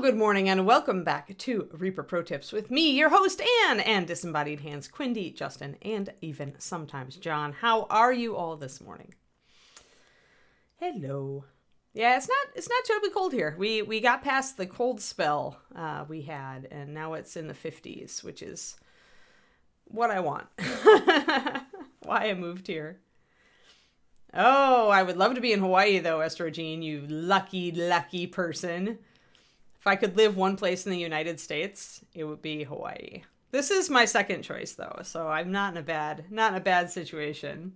good morning, and welcome back to Reaper Pro Tips with me, your host, Anne, and disembodied hands, Quindy, Justin, and even sometimes John. How are you all this morning? Hello. Yeah, it's not terribly cold here. We got past the cold spell we had, and now it's in the 50s, which is what I want. Why I moved here. Oh, I would love to be in Hawaii, though, Estrogene, you lucky, lucky person. If I could live one place in the United States, it would be Hawaii. This is my second choice, though, so I'm not in a bad situation.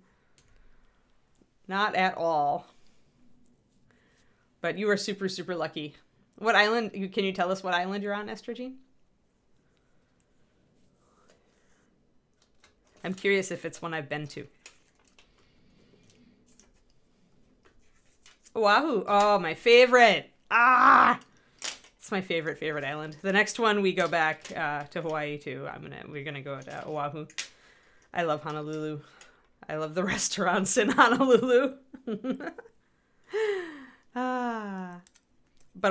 Not at all. But you are super, super lucky. What island? Can you tell us what island you're on, Estrogene? I'm curious if it's one I've been to. Oahu. Oh, my favorite. It's my favorite island. The next one we go back to Hawaii to. We're gonna go to Oahu. I love Honolulu. I love the restaurants in Honolulu. But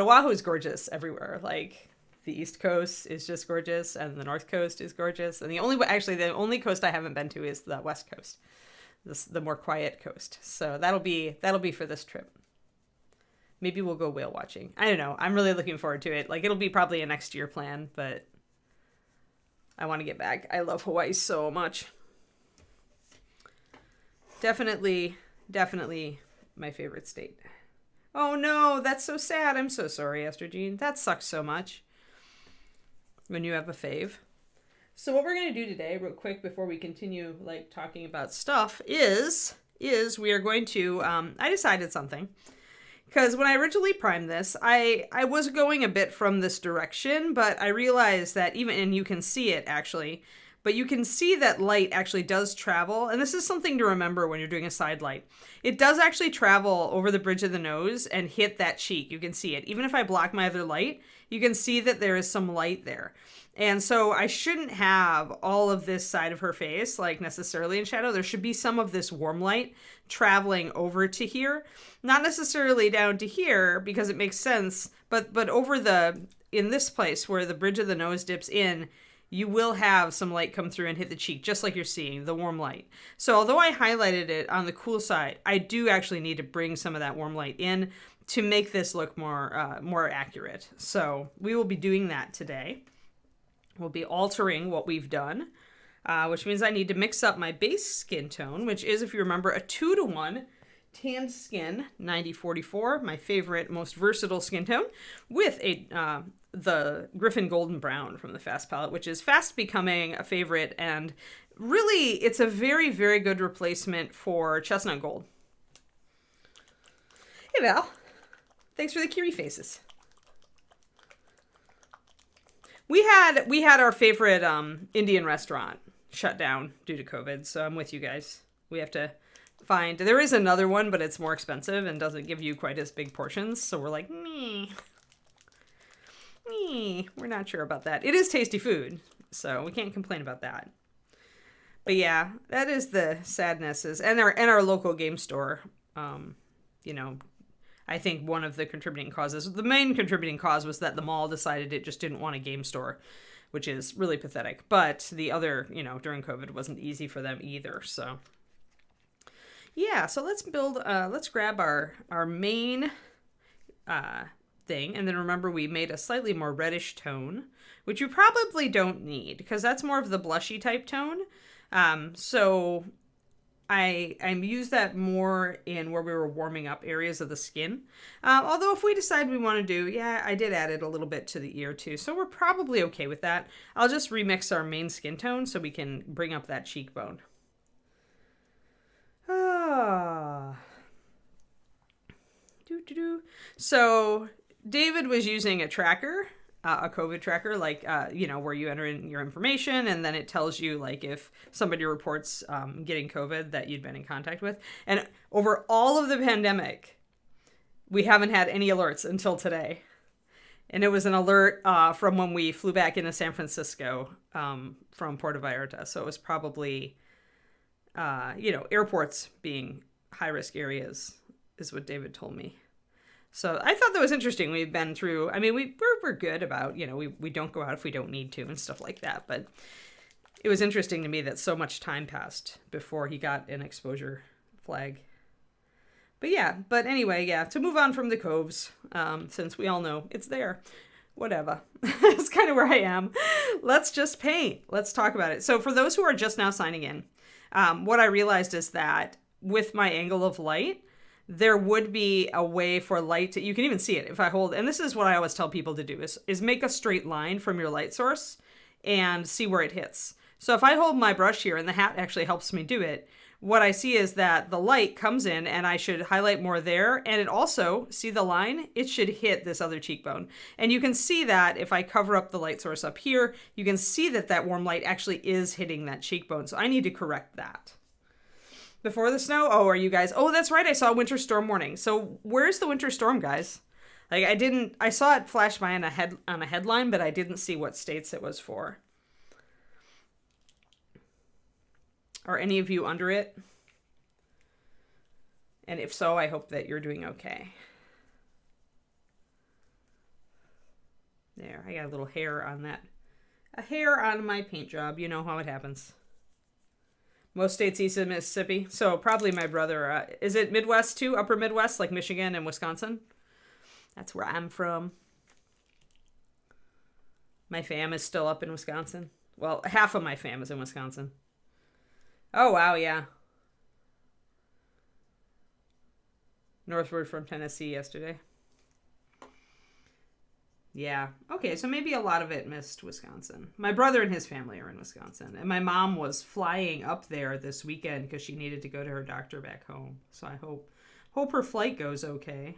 Oahu is gorgeous everywhere. Like the East Coast is just gorgeous, and the North Coast is gorgeous. And the only coast I haven't been to is the West Coast, the more quiet coast. So that'll be for this trip. Maybe we'll go whale watching. I don't know. I'm really looking forward to it. Like, it'll be probably a next year plan, but I want to get back. I love Hawaii so much. Definitely my favorite state. Oh no, that's so sad. I'm so sorry, Estrogene. That sucks so much when you have a fave. So what we're going to do today, real quick, before we continue like talking about stuff, is we are going to, I decided something. Because when I originally primed this, I was going a bit from this direction, but I realized that and you can see it actually, but you can see that light actually does travel. And this is something to remember when you're doing a side light. It does actually travel over the bridge of the nose and hit that cheek. You can see it. Even if I block my other light, you can see that there is some light there. And so I shouldn't have all of this side of her face, like necessarily in shadow. There should be some of this warm light traveling over to here. Not necessarily down to here because it makes sense, but over in this place where the bridge of the nose dips in, you will have some light come through and hit the cheek, just like you're seeing, the warm light. So although I highlighted it on the cool side, I do actually need to bring some of that warm light in to make this look more accurate. So we will be doing that today. We'll be altering what we've done, which means I need to mix up my base skin tone, which is, if you remember, a 2-to-1 tanned skin, 9044, my favorite, most versatile skin tone, with the Griffin Golden Brown from the Fast palette, which is fast becoming a favorite, and really, it's a very, very good replacement for Chestnut Gold. Hey, Val. Thanks for the Kiri faces. We had our favorite Indian restaurant shut down due to COVID, so I'm with you guys. We have to find... There is another one, but it's more expensive and doesn't give you quite as big portions, so we're like, we're not sure about that. It is tasty food, so we can't complain about that. But yeah, that is the sadnesses. And our local game store, I think one of the contributing causes, the main contributing cause was that the mall decided it just didn't want a game store, which is really pathetic. But the other, during COVID wasn't easy for them either. So yeah, so let's grab our main thing. And then remember, we made a slightly more reddish tone, which you probably don't need because that's more of the blushy type tone. So I use that more in where we were warming up areas of the skin. Although if we decide we want to do, I did add it a little bit to the ear too. So we're probably okay with that. I'll just remix our main skin tone so we can bring up that cheekbone. So David was using a tracker, a COVID tracker, like, where you enter in your information and then it tells you like if somebody reports getting COVID that you'd been in contact with. And over all of the pandemic, we haven't had any alerts until today. And it was an alert from when we flew back into San Francisco from Puerto Vallarta. So it was probably, airports being high-risk areas is what David told me. So I thought that was interesting. We've been through, we're we're good about, we don't go out if we don't need to and stuff like that. But it was interesting to me that so much time passed before he got an exposure flag. But anyway, to move on from the coves, since we all know it's there, whatever. That's kind of where I am. Let's just paint. Let's talk about it. So for those who are just now signing in, what I realized is that with my angle of light, there would be a way for light to, you can even see it if I hold, and this is what I always tell people to do, is make a straight line from your light source and see where it hits. So if I hold my brush here, and the hat actually helps me do it, what I see is that the light comes in and I should highlight more there. And it also, see the line? It should hit this other cheekbone. And you can see that if I cover up the light source up here, you can see that that warm light actually is hitting that cheekbone. So I need to correct that. Before the snow? Oh, are you guys? Oh, that's right. I saw winter storm warning. So where's the winter storm, guys? Like I saw it flash by on a headline, but I didn't see what states it was for. Are any of you under it? And if so, I hope that you're doing okay. There, I got a little hair on that. A hair on my paint job. You know how it happens. Most states east of Mississippi. So probably my brother. Is it Midwest too? Upper Midwest, like Michigan and Wisconsin? That's where I'm from. My fam is still up in Wisconsin. Well, half of my fam is in Wisconsin. Oh, wow, yeah. Northward from Tennessee yesterday. Yeah. Okay, so maybe a lot of it missed Wisconsin. My brother and his family are in Wisconsin. And my mom was flying up there this weekend because she needed to go to her doctor back home. So I hope her flight goes okay.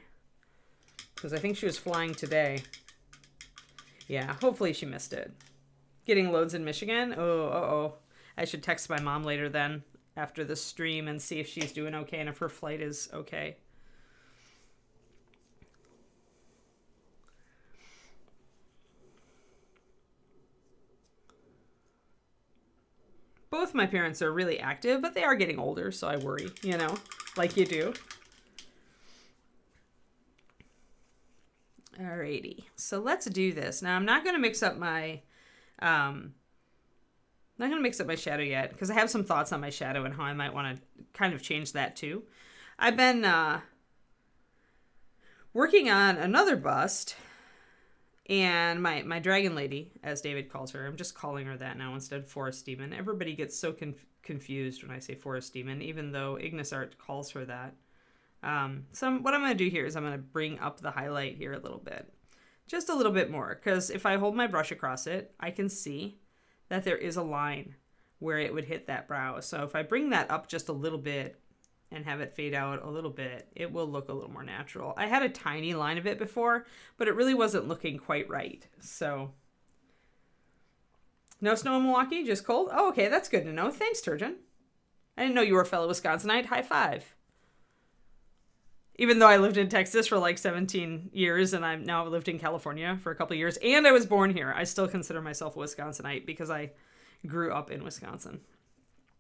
Because I think she was flying today. Yeah, hopefully she missed it. Getting loads in Michigan? Oh. I should text my mom later then after the stream and see if she's doing okay and if her flight is okay. Both my parents are really active, but they are getting older, so I worry, like you do. Alrighty, so let's do this. Now, I'm not going to mix up my... I'm not going to mix up my shadow yet because I have some thoughts on my shadow and how I might want to kind of change that too. I've been working on another bust, and my dragon lady, as David calls her, I'm just calling her that now instead of forest demon. Everybody gets so confused when I say forest demon, even though Ignis Art calls her that. So what I'm going to do here is I'm going to bring up the highlight here a little bit. Just a little bit more, because if I hold my brush across it, I can see that there is a line where it would hit that brow. So if I bring that up just a little bit and have it fade out a little bit, it will look a little more natural. I had a tiny line of it before, but it really wasn't looking quite right. So no snow in Milwaukee, just cold? Oh, okay, that's good to know. Thanks, Turgeon. I didn't know you were a fellow Wisconsinite. High five. Even though I lived in Texas for like 17 years and I've now lived in California for a couple of years and I was born here, I still consider myself a Wisconsinite because I grew up in Wisconsin.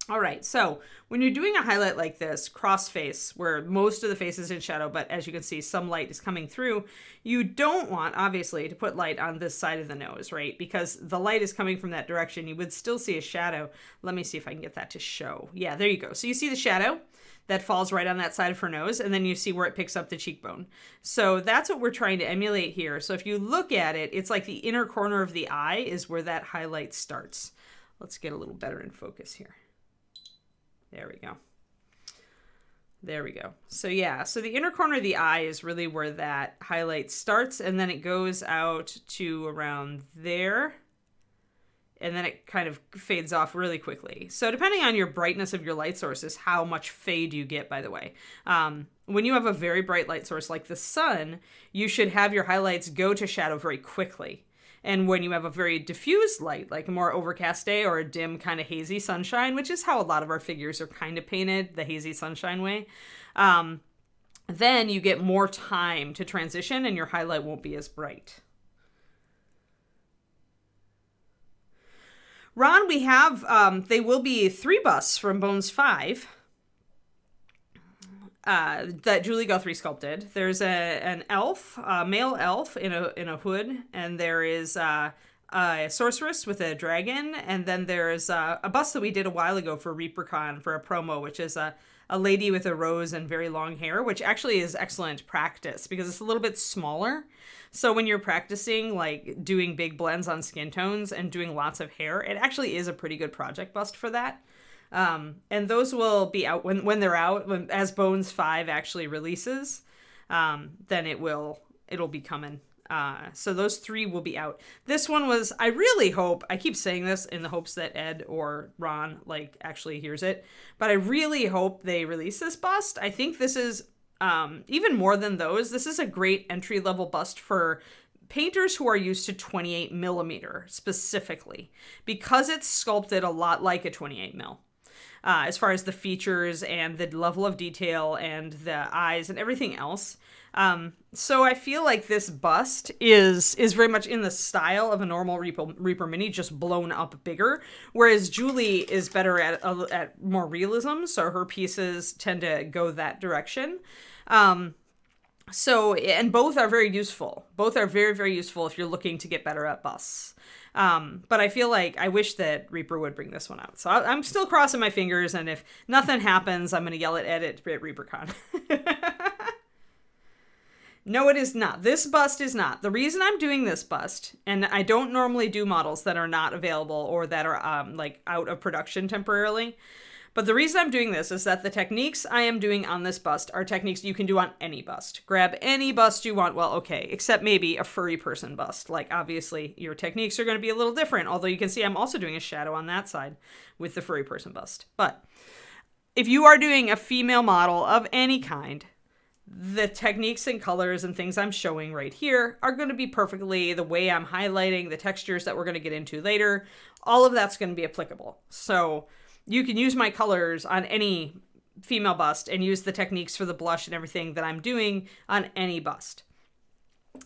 All right, so when you're doing a highlight like this, cross face, where most of the face is in shadow, but as you can see, some light is coming through, you don't want, obviously, to put light on this side of the nose, right? Because the light is coming from that direction. You would still see a shadow. Let me see if I can get that to show. Yeah, there you go. So you see the shadow that falls right on that side of her nose, and then you see where it picks up the cheekbone. So that's what we're trying to emulate here. So if you look at it, it's like the inner corner of the eye is where that highlight starts. Let's get a little better in focus here. There we go. There we go. So yeah, so the inner corner of the eye is really where that highlight starts, and then it goes out to around there, and then it kind of fades off really quickly. So depending on your brightness of your light source is how much fade you get, by the way. When you have a very bright light source like the sun, you should have your highlights go to shadow very quickly. And when you have a very diffused light, like a more overcast day or a dim kind of hazy sunshine, which is how a lot of our figures are kind of painted, the hazy sunshine way, then you get more time to transition and your highlight won't be as bright. Ron, we have, they will be 3 busts from Bones 5. that Julie Guthrie sculpted. There's an elf, a male elf in a hood, and there is a sorceress with a dragon, and then there's a bust that we did a while ago for ReaperCon for a promo, which is a lady with a rose and very long hair, which actually is excellent practice because it's a little bit smaller. So when you're practicing like doing big blends on skin tones and doing lots of hair, it actually is a pretty good project bust for that. And those will be out when they're out, as Bones 5 actually releases, then it'll be coming. So those 3 will be out. This one was, I really hope, I keep saying this in the hopes that Ed or Ron like actually hears it, but I really hope they release this bust. I think this is, even more than those, this is a great entry level bust for painters who are used to 28 millimeter specifically, because it's sculpted a lot like a 28 mil. As far as the features and the level of detail and the eyes and everything else. So I feel like this bust is very much in the style of a normal Reaper Mini, just blown up bigger. Whereas Julie is better at more realism, so her pieces tend to go that direction. So, and both are very useful. Both are very, very useful if you're looking to get better at busts. But I feel like I wish that Reaper would bring this one out. So I'm still crossing my fingers, and if nothing happens, I'm going to yell at Ed at ReaperCon. No, it is not. This bust is not. The reason I'm doing this bust, and I don't normally do models that are not available or that are like out of production temporarily, but the reason I'm doing this is that the techniques I am doing on this bust are techniques you can do on any bust. Grab any bust you want. Well, okay, except maybe a furry person bust. Like, obviously, your techniques are going to be a little different, although you can see I'm also doing a shadow on that side with the furry person bust. But if you are doing a female model of any kind, the techniques and colors and things I'm showing right here are going to be perfectly the way I'm highlighting the textures that we're going to get into later. All of that's going to be applicable. So you can use my colors on any female bust and use the techniques for the blush and everything that I'm doing on any bust.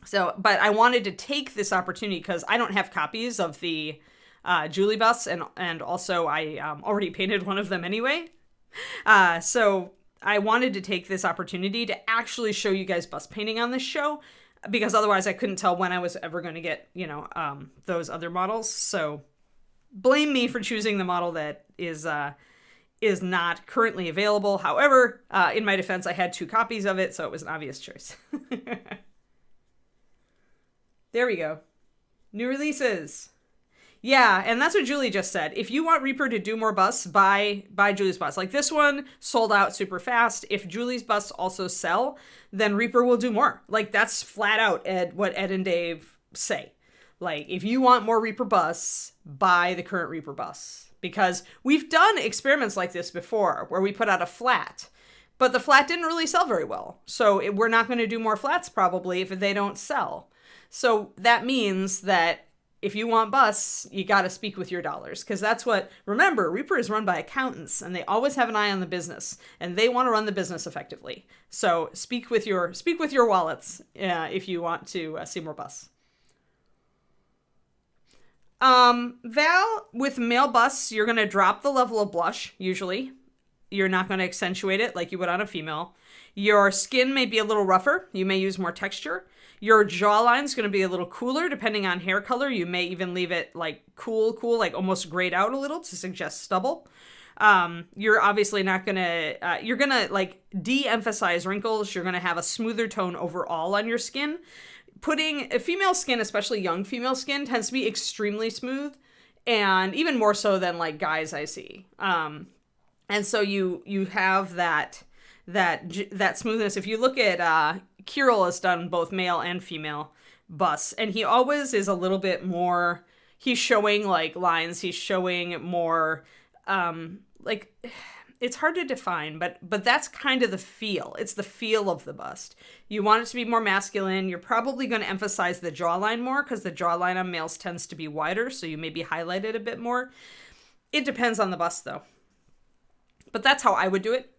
So, but I wanted to take this opportunity because I don't have copies of the Julie busts, and also I already painted one of them anyway. So I wanted to take this opportunity to actually show you guys bust painting on this show, because otherwise I couldn't tell when I was ever going to get, those other models. So blame me for choosing the model that is not currently available. However, in my defense, I had 2 copies of it, so it was an obvious choice. There we go. New releases. Yeah, and that's what Julie just said. If you want Reaper to do more busts, buy Julie's busts. Like, this one sold out super fast. If Julie's busts also sell, then Reaper will do more. Like, that's flat out what Ed and Dave say. Like, if you want more Reaper busts, buy the current Reaper busts. Because we've done experiments like this before, where we put out a flat, but the flat didn't really sell very well. So we're not going to do more flats probably if they don't sell. So that means that if you want busts, you got to speak with your dollars, because that's what, remember, Reaper is run by accountants and they always have an eye on the business and they want to run the business effectively. So speak with your wallets if you want to see more busts. Val, with male busts, you're going to drop the level of blush, usually. You're not going to accentuate it like you would on a female. Your skin may be a little rougher. You may use more texture. Your jawline is going to be a little cooler, depending on hair color. You may even leave it like cool, like almost grayed out a little to suggest stubble. You're obviously not going to, you're going to like de-emphasize wrinkles. You're going to have a smoother tone overall on your skin. Putting a female skin, especially young female skin, tends to be extremely smooth, and even more so than like guys I see. And so you have that smoothness. If you look at Kirill has done both male and female busts, and he always is a little bit more, he's showing like lines, he's showing more like, it's hard to define, but that's kind of the feel. It's the feel of the bust. You want it to be more masculine. You're probably going to emphasize the jawline more, because the jawline on males tends to be wider, so you maybe highlight it a bit more. It depends on the bust though. But that's how I would do it.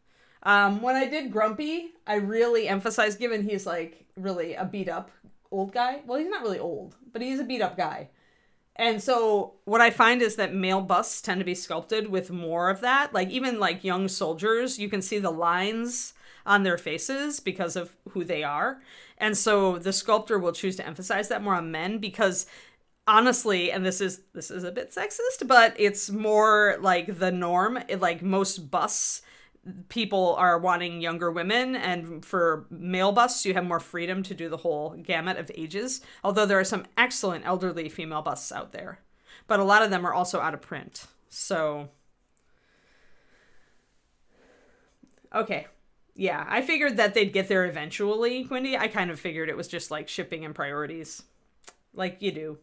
When I did Grumpy, I really emphasized, given he's like really a beat up old guy. Well, he's not really old, but he's a beat up guy. And so what I find is that male busts tend to be sculpted with more of that. Like even like young soldiers, you can see the lines on their faces because of who they are. And so the sculptor will choose to emphasize that more on men because honestly, and this is a bit sexist, but it's more like the norm. Like most busts, people are wanting younger women, and for male busts, you have more freedom to do the whole gamut of ages. Although there are some excellent elderly female busts out there, but a lot of them are also out of print. So, okay. Yeah, I figured that they'd get there eventually, Quindy. I kind of figured it was just like shipping and priorities. Like you do.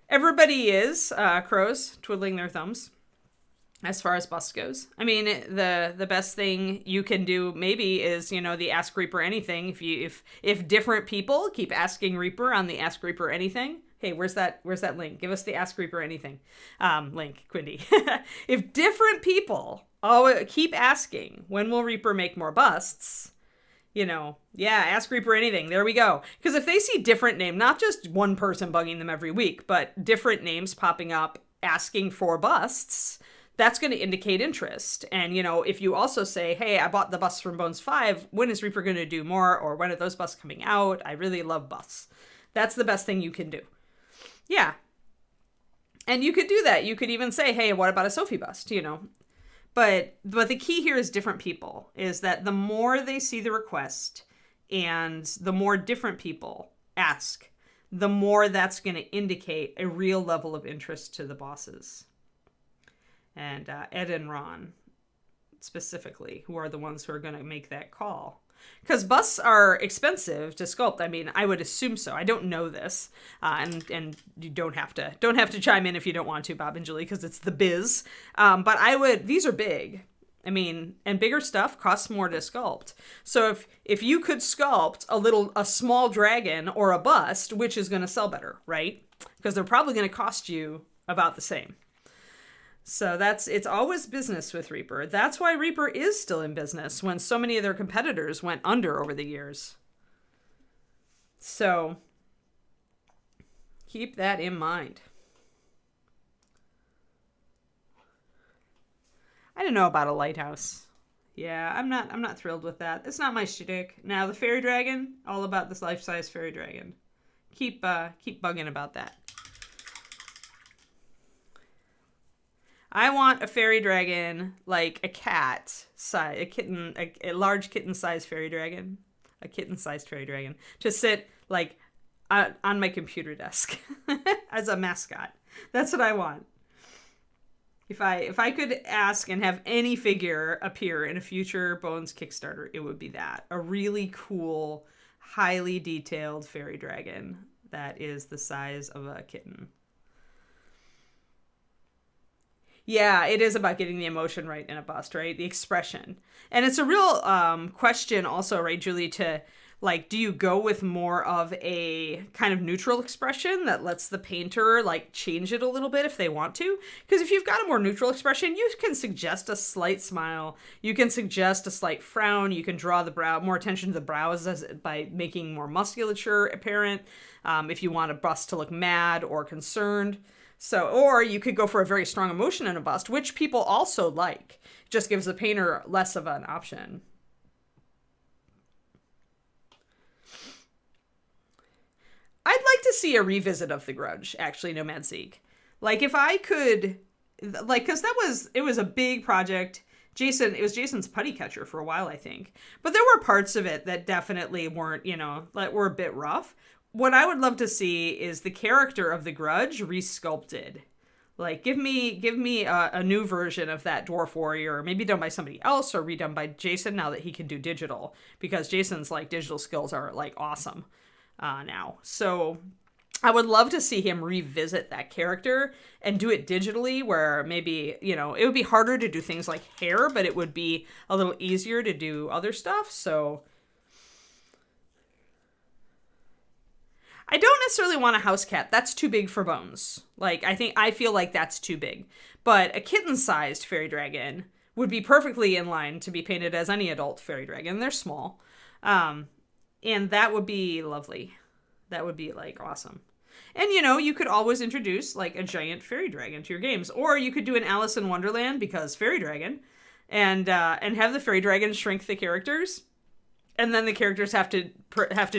Everybody is, crows, twiddling their thumbs as far as bust goes. I mean, the best thing you can do maybe is, the Ask Reaper Anything. If different people keep asking Reaper on the Ask Reaper Anything, hey, where's that link? Give us the Ask Reaper Anything link, Quindy. If different people keep asking, when will Reaper make more busts? Ask Reaper Anything. There we go. Because if they see different name, not just one person bugging them every week, but different names popping up asking for busts, that's going to indicate interest. And, if you also say, hey, I bought the busts from Bones 5, when is Reaper going to do more? Or when are those busts coming out? I really love busts. That's the best thing you can do. Yeah. And you could do that. You could even say, hey, what about a Sophie bust? But the key here is different people, is that the more they see the request and the more different people ask, the more that's going to indicate a real level of interest to the bosses. And Ed and Ron, specifically, who are the ones who are going to make that call. Because busts are expensive to sculpt. I mean, I would assume so. I don't know this, and you don't have to chime in if you don't want to, Bob and Julie, because it's the biz. But these are big. I mean, and bigger stuff costs more to sculpt. So if you could sculpt a small dragon or a bust, which is going to sell better, right? Because they're probably going to cost you about the same. So it's always business with Reaper. That's why Reaper is still in business when so many of their competitors went under over the years. So keep that in mind. I don't know about a lighthouse. Yeah, I'm not thrilled with that. It's not my shtick. Now the fairy dragon, all about this life-size fairy dragon. Keep bugging about that. I want a fairy dragon, like a cat size, a large kitten-sized fairy dragon, a kitten-sized fairy dragon, to sit like on my computer desk as a mascot. That's what I want. If I could ask and have any figure appear in a future Bones Kickstarter, it would be that. A really cool, highly detailed fairy dragon that is the size of a kitten. Yeah, it is about getting the emotion right in a bust, right? The expression. And it's a real question also, right, Julie, to like, do you go with more of a kind of neutral expression that lets the painter like change it a little bit if they want to? Because if you've got a more neutral expression, you can suggest a slight smile. You can suggest a slight frown. You can draw more attention to the brows by making more musculature apparent. If you want a bust to look mad or concerned. So, or you could go for a very strong emotion in a bust, which people also like. It just gives the painter less of an option. I'd like to see a revisit of The Grudge, actually, Nomad Zeke. Like, if I could, like, because it was a big project. It was Jason's putty catcher for a while, I think. But there were parts of it that definitely weren't, like, were a bit rough. What I would love to see is the character of the Grudge resculpted. Like, give me a new version of that dwarf warrior, maybe done by somebody else or redone by Jason now that he can do digital, because Jason's like digital skills are like awesome now. So I would love to see him revisit that character and do it digitally, where maybe, it would be harder to do things like hair, but it would be a little easier to do other stuff. So I don't necessarily want a house cat. That's too big for Bones. Like, I feel like that's too big. But a kitten-sized fairy dragon would be perfectly in line to be painted as any adult fairy dragon. They're small. And that would be lovely. That would be, like, awesome. And, you know, you could always introduce, like, a giant fairy dragon to your games. Or you could do an Alice in Wonderland, because fairy dragon, and have the fairy dragon shrink the characters. And then the characters have to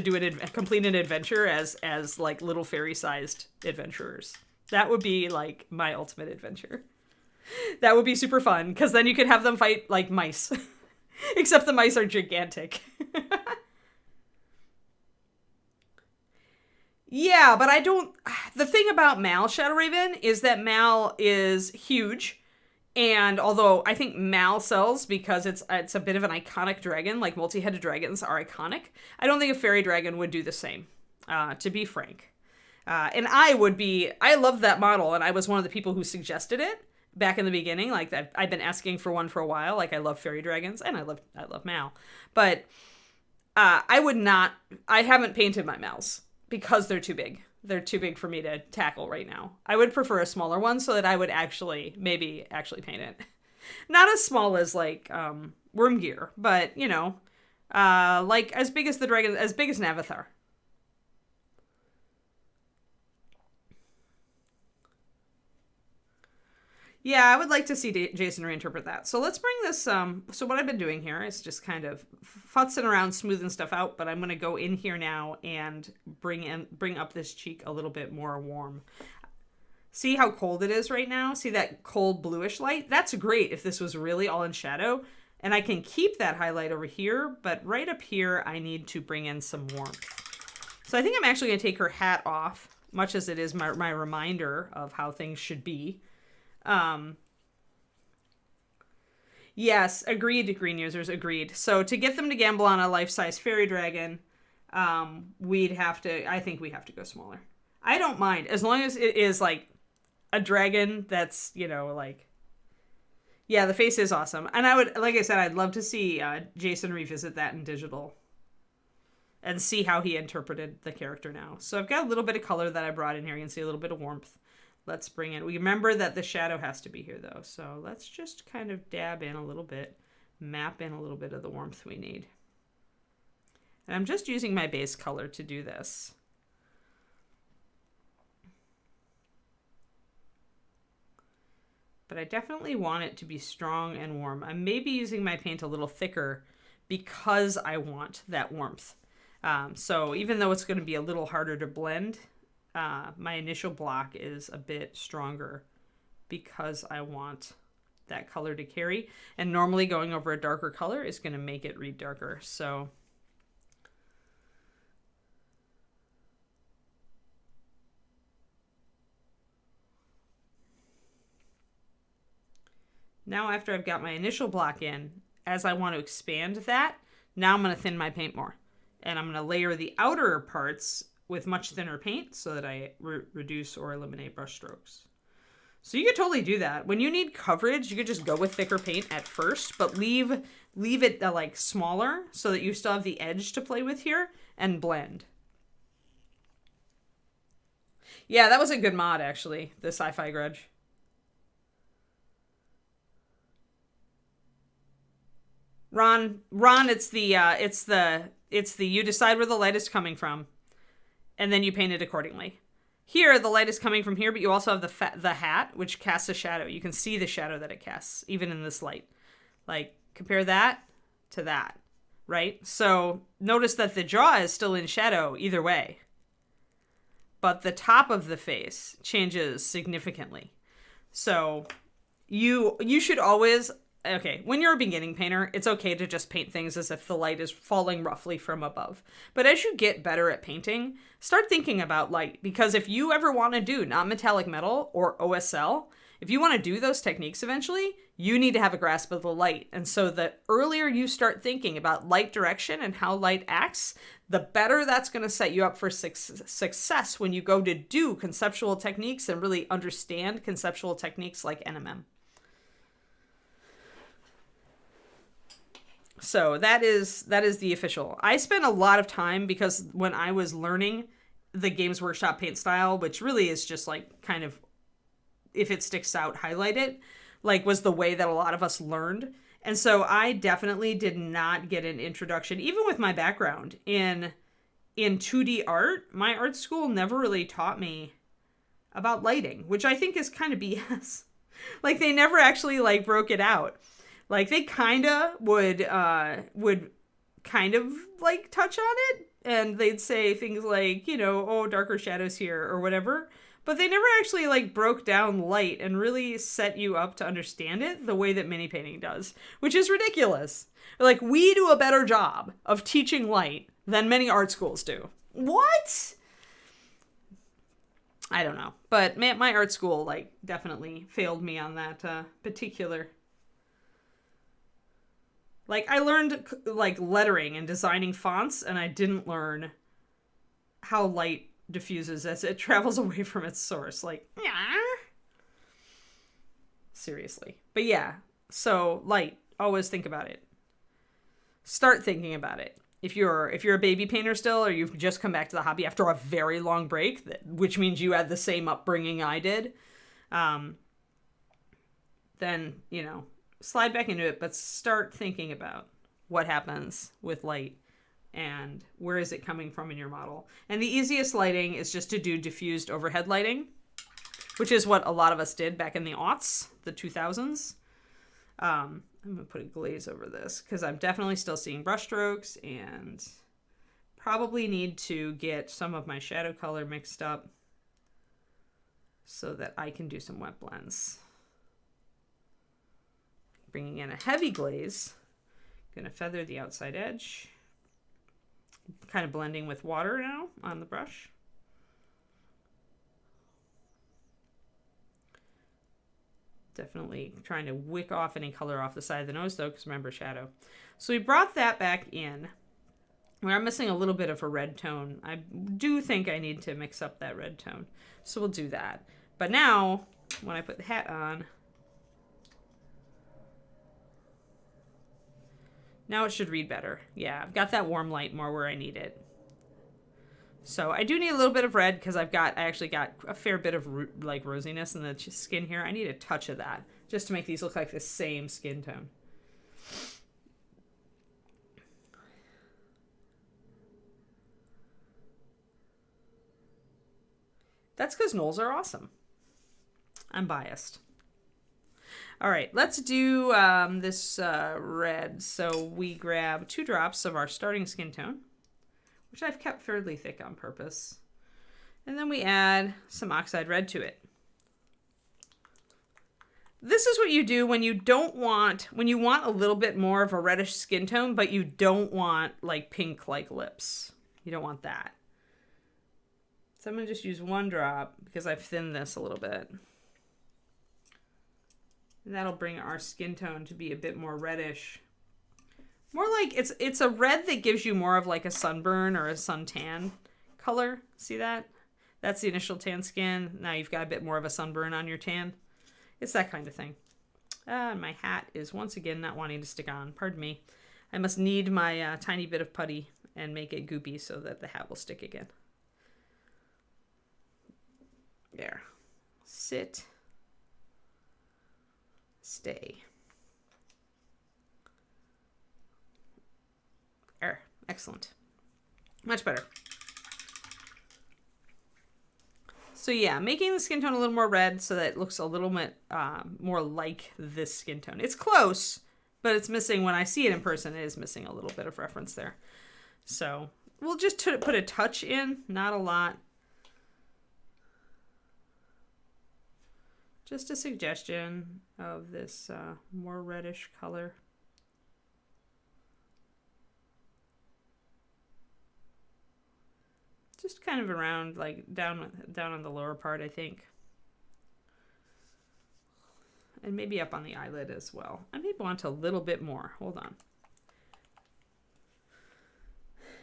do complete an adventure as like, little fairy-sized adventurers. That would be, like, my ultimate adventure. That would be super fun, because then you could have them fight, like, mice. Except the mice are gigantic. Yeah, but I don't... The thing about Mal Shadowraven is that Mal is huge, and although I think Mal sells because it's a bit of an iconic dragon, like multi-headed dragons are iconic, I don't think a fairy dragon would do the same, to be frank. And I love that model, and I was one of the people who suggested it back in the beginning. Like, I've been asking for one for a while. Like, I love fairy dragons, and I love Mal. But I haven't painted my Mals because they're too big. They're too big for me to tackle right now. I would prefer a smaller one so that I would maybe actually paint it. Not as small as, like, Wormgear, but, you know, like, as big as the dragon, as big as Navathar. Yeah, I would like to see Jason reinterpret that. So let's bring this, so what I've been doing here is just kind of futzing around, smoothing stuff out, but I'm going to go in here now and bring up this cheek a little bit more warm. See how cold it is right now? See that cold bluish light? That's great if this was really all in shadow. And I can keep that highlight over here, but right up here, I need to bring in some warmth. So I think I'm actually going to take her hat off, much as it is my reminder of how things should be. Yes, agreed, green users, agreed. So to get them to gamble on a life-size fairy dragon, I think we have to go smaller. I don't mind, as long as it is, like, a dragon that's, you know, like, yeah, the face is awesome. And like I said, I'd love to see Jason revisit that in digital and see how he interpreted the character now. So I've got a little bit of color that I brought in here. You can see a little bit of warmth. Let's bring in... We remember that the shadow has to be here, though. So let's just kind of dab in a little bit, map in a little bit of the warmth we need. And I'm just using my base color to do this. But I definitely want it to be strong and warm. I'm maybe using my paint a little thicker because I want that warmth. So even though it's going to be a little harder to blend... my initial block is a bit stronger because I want that color to carry. And normally going over a darker color is going to make it read darker. So now after I've got my initial block in, as I want to expand that, now I'm going to thin my paint more. And I'm going to layer the outer parts with much thinner paint so that I reduce or eliminate brush strokes. So you could totally do that. When you need coverage, you could just go with thicker paint at first, but leave it like smaller so that you still have the edge to play with here and blend. Yeah, that was a good mod, actually, the Sci-Fi Grudge. Ron, it's the you decide where the light is coming from. And then you paint it accordingly. Here, the light is coming from here, but you also have the hat, which casts a shadow. You can see the shadow that it casts, even in this light. Like, compare that to that, right? So, notice that the jaw is still in shadow either way. But the top of the face changes significantly. So, you should always... Okay, when you're a beginning painter, it's okay to just paint things as if the light is falling roughly from above. But as you get better at painting, start thinking about light. Because if you ever want to do non-metallic metal or OSL, if you want to do those techniques eventually, you need to have a grasp of the light. And so the earlier you start thinking about light direction and how light acts, the better that's going to set you up for success when you go to do conceptual techniques and really understand conceptual techniques like NMM. So that is the official. I spent a lot of time because when I was learning the Games Workshop paint style, which really is just like kind of, if it sticks out, highlight it, like was the way that a lot of us learned. And so I definitely did not get an introduction, even with my background in in 2D art, my art school never really taught me about lighting, which I think is kind of BS. Like, they never actually, like, broke it out. Like, they kind of would kind of, like, touch on it, and they'd say things like, you know, oh, darker shadows here, or whatever. But they never actually, like, broke down light and really set you up to understand it the way that mini painting does, which is ridiculous. Like, we do a better job of teaching light than many art schools do. What? I don't know. But my art school, like, definitely failed me on that particular... Like, I learned, like, lettering and designing fonts, and I didn't learn how light diffuses as it travels away from its source. Like, yeah. Seriously. But yeah, so light, always think about it. Start thinking about it. If you're a baby painter still, or you've just come back to the hobby after a very long break, which means you had the same upbringing I did, then, you know, slide back into it, but start thinking about what happens with light and where is it coming from in your model. And the easiest lighting is just to do diffused overhead lighting, which is what a lot of us did back in the aughts, the 2000s. I'm going to put a glaze over this because I'm definitely still seeing brush strokes and probably need to get some of my shadow color mixed up so that I can do some wet blends. Bringing in a heavy glaze, gonna feather the outside edge, kind of blending with water now on the brush. Definitely trying to wick off any color off the side of the nose though, because remember, shadow. So we brought that back in. Where I'm missing a little bit of a red tone. I do think I need to mix up that red tone. So we'll do that. But now, when I put the hat on, now it should read better. Yeah, I've got that warm light more where I need it. So I do need a little bit of red because I actually got a fair bit of like rosiness in the skin here. I need a touch of that just to make these look like the same skin tone. That's because Knolls are awesome. I'm biased. All right, let's do this red. So we grab 2 drops of our starting skin tone, which I've kept fairly thick on purpose. And then we add some oxide red to it. This is what you do when you want a little bit more of a reddish skin tone, but you don't want like pink like lips. You don't want that. So I'm gonna just use 1 drop because I've thinned this a little bit. And that'll bring our skin tone to be a bit more reddish. More like, it's a red that gives you more of like a sunburn or a suntan color. See that? That's the initial tan skin. Now you've got a bit more of a sunburn on your tan. It's that kind of thing. My hat is once again not wanting to stick on. Pardon me. I must knead my tiny bit of putty and make it goopy so that the hat will stick again. There. Sit. Stay. There. Excellent. Much better. So yeah, making the skin tone a little more red so that it looks a little bit more like this skin tone. It's close, but it's missing, when I see it in person, it is missing a little bit of reference there. So we'll just put a touch in, not a lot. Just a suggestion of this more reddish color. Just kind of around, like down on the lower part, I think. And maybe up on the eyelid as well. I maybe want a little bit more. Hold on.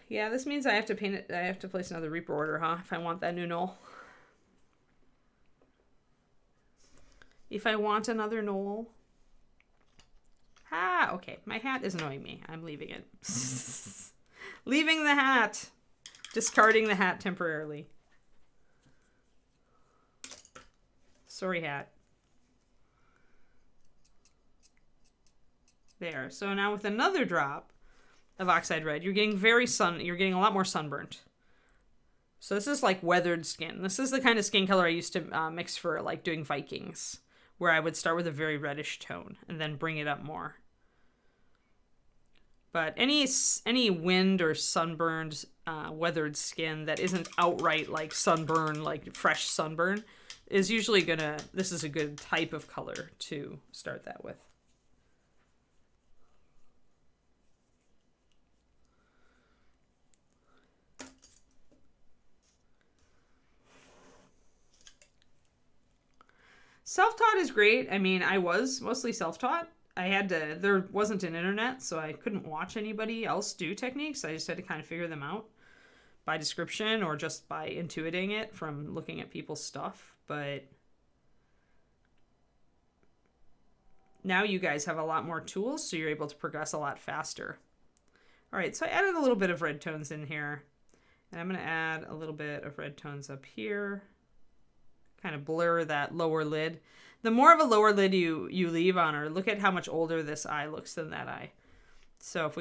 Yeah, this means I have to paint it. I have to place another Reaper order, huh? If I want that new knoll. If I want another knoll. Ah, okay. My hat is annoying me. I'm leaving it. Leaving the hat. Discarding the hat temporarily. Sorry, hat. There. So now with another drop of oxide red, you're getting you're getting a lot more sunburnt. So this is like weathered skin. This is the kind of skin color I used to mix for like doing Vikings, where I would start with a very reddish tone and then bring it up more. But any wind or sunburned, weathered skin that isn't outright like sunburn, like fresh sunburn, is usually this is a good type of color to start that with. Self-taught is great. I mean, I was mostly self-taught. There wasn't an internet, so I couldn't watch anybody else do techniques. I just had to kind of figure them out by description or just by intuiting it from looking at people's stuff. But now you guys have a lot more tools, so you're able to progress a lot faster. All right, so I added a little bit of red tones in here, and I'm going to add a little bit of red tones up here. Kind of blur that lower lid. The more of a lower lid you leave on her, look at how much older this eye looks than that eye. So if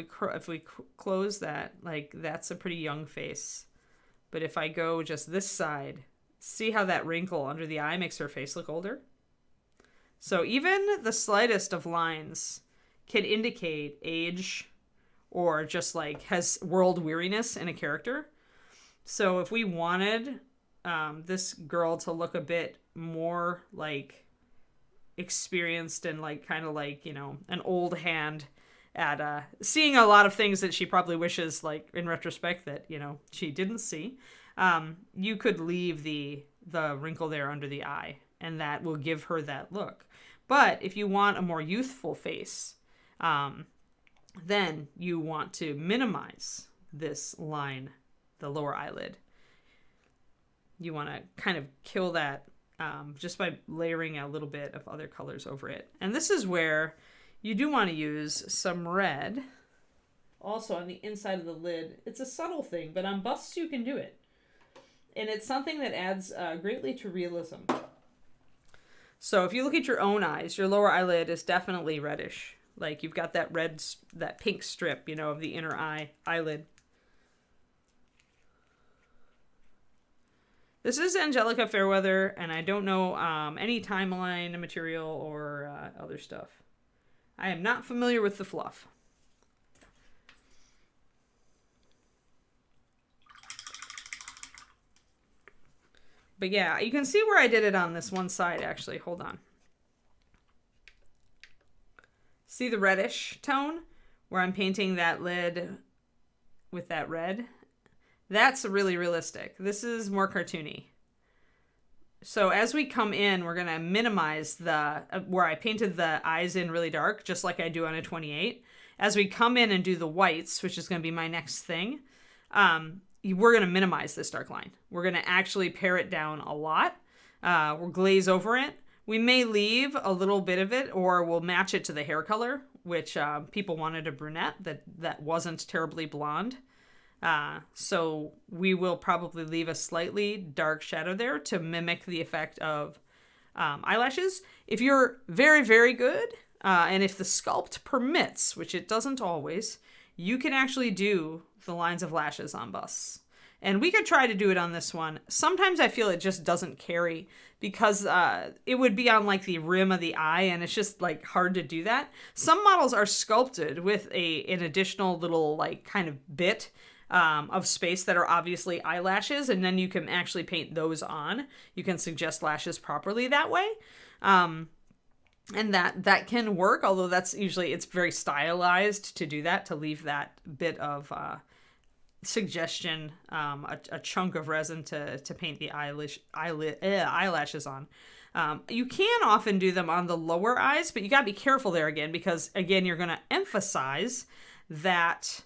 we close that, like that's a pretty young face. But if I go just this side, see how that wrinkle under the eye makes her face look older? So even the slightest of lines can indicate age or just like has world weariness in a character. So if we wanted this girl to look a bit more like experienced and like kind of like, you know, an old hand at seeing a lot of things that she probably wishes, like in retrospect, that, you know, she didn't see, you could leave the wrinkle there under the eye, and that will give her that look. But if you want a more youthful face, then you want to minimize this line, the lower eyelid. You want to kind of kill that just by layering a little bit of other colors over it. And this is where you do want to use some red also on the inside of the lid. It's a subtle thing, but on busts you can do it. And it's something that adds greatly to realism. So if you look at your own eyes, your lower eyelid is definitely reddish. Like you've got that that pink strip, you know, of the inner eyelid. This is Angelica Fairweather, and I don't know any timeline material or other stuff. I am not familiar with the fluff. But yeah, you can see where I did it on this one side, actually. Hold on. See the reddish tone where I'm painting that lid with that red? That's really realistic. This is more cartoony. So as we come in, we're going to minimize the where I painted the eyes in really dark, just like I do on a 28. As we come in and do the whites, which is going to be my next thing, we're going to minimize this dark line. We're going to actually pare it down a lot. We'll glaze over it. We may leave a little bit of it, or we'll match it to the hair color, which people wanted a brunette that wasn't terribly blonde. So we will probably leave a slightly dark shadow there to mimic the effect of eyelashes. If you're very, very good, and if the sculpt permits, which it doesn't always, you can actually do the lines of lashes on busts. And we could try to do it on this one. Sometimes I feel it just doesn't carry because it would be on like the rim of the eye, and it's just like hard to do that. Some models are sculpted with an additional little like kind of bit of space that are obviously eyelashes, and then you can actually paint those on. You can suggest lashes properly that way. And that can work, although that's usually, it's very stylized to do that, to leave that bit of suggestion, a chunk of resin to paint the eyelashes on. You can often do them on the lower eyes, but you gotta be careful there again, because again, you're gonna emphasize that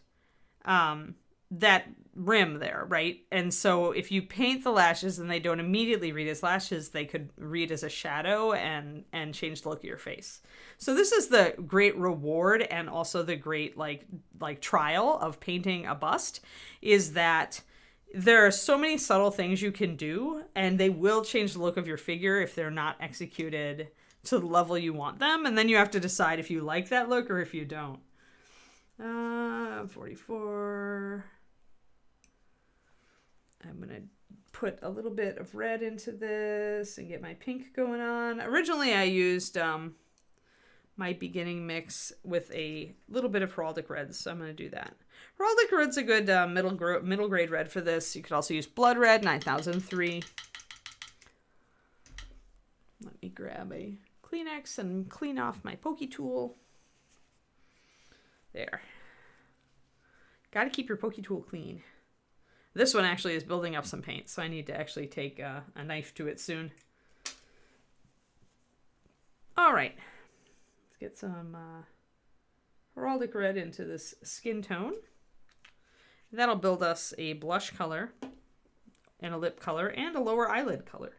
that rim there, right? And so if you paint the lashes and they don't immediately read as lashes, they could read as a shadow and change the look of your face. So this is the great reward, and also the great like trial of painting a bust, is that there are so many subtle things you can do, and they will change the look of your figure if they're not executed to the level you want them. And then you have to decide if you like that look or if you don't. 44. I'm going to put a little bit of red into this and get my pink going on. Originally I used my beginning mix with a little bit of heraldic reds, so I'm going to do that. Heraldic red's a good middle grade red for this. You could also use blood red, 9003. Let me grab a Kleenex and clean off my pokey tool. There. Got to keep your pokey tool clean. This one actually is building up some paint, so I need to actually take a knife to it soon. All right. Let's get some heraldic red into this skin tone. That'll build us a blush color and a lip color and a lower eyelid color.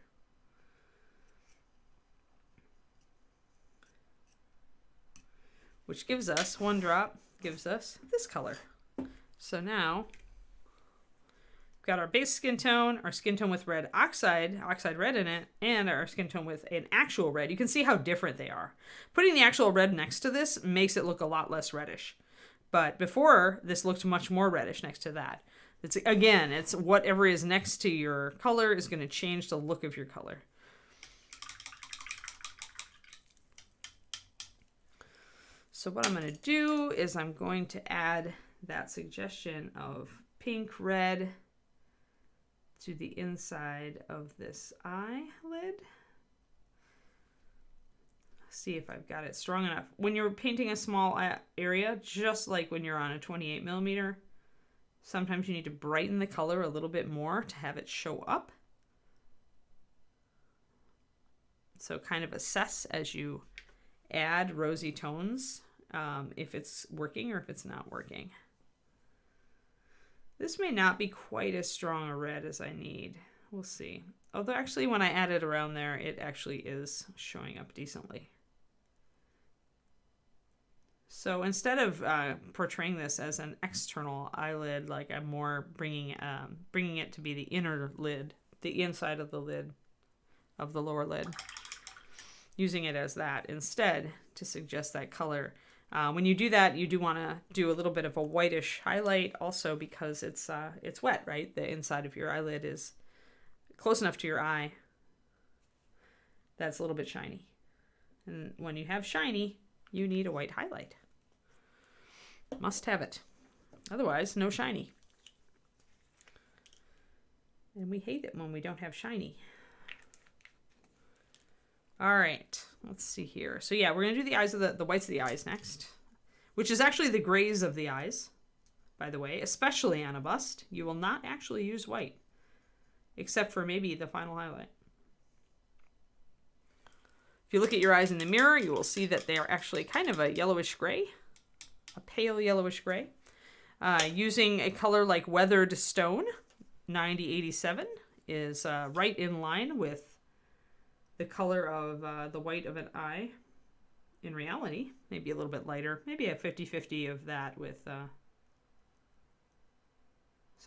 Which gives us, one drop, gives us this color. So now got our base skin tone, our skin tone with red oxide red in it, and our skin tone with an actual red. You can see how different they are. Putting the actual red next to this makes it look a lot less reddish. But before, this looked much more reddish next to that. It's whatever is next to your color is going to change the look of your color. So what I'm going to do is I'm going to add that suggestion of pink red to the inside of this eyelid. See if I've got it strong enough. When you're painting a small area, just like when you're on a 28mm, sometimes you need to brighten the color a little bit more to have it show up. So kind of assess as you add rosy tones if it's working or if it's not working. This may not be quite as strong a red as I need. We'll see. Although actually when I add it around there, it actually is showing up decently. So instead of portraying this as an external eyelid, like I'm more bringing it to be the inner lid, the inside of the lid, of the lower lid, using it as that instead to suggest that color. When you do that, you do want to do a little bit of a whitish highlight also because it's wet, right? The inside of your eyelid is close enough to your eye that's a little bit shiny. And when you have shiny, you need a white highlight. Must have it. Otherwise, no shiny. And we hate it when we don't have shiny. All right, let's see here. So yeah, we're gonna do the eyes of the whites of the eyes next, which is actually the grays of the eyes, by the way, especially on a bust. You will not actually use white, except for maybe the final highlight. If you look at your eyes in the mirror, you will see that they are actually kind of a yellowish gray, a pale yellowish gray. Using a color like Weathered Stone, 9087, is right in line with the color of the white of an eye in reality. Maybe a little bit lighter, maybe a 50-50 of that with, so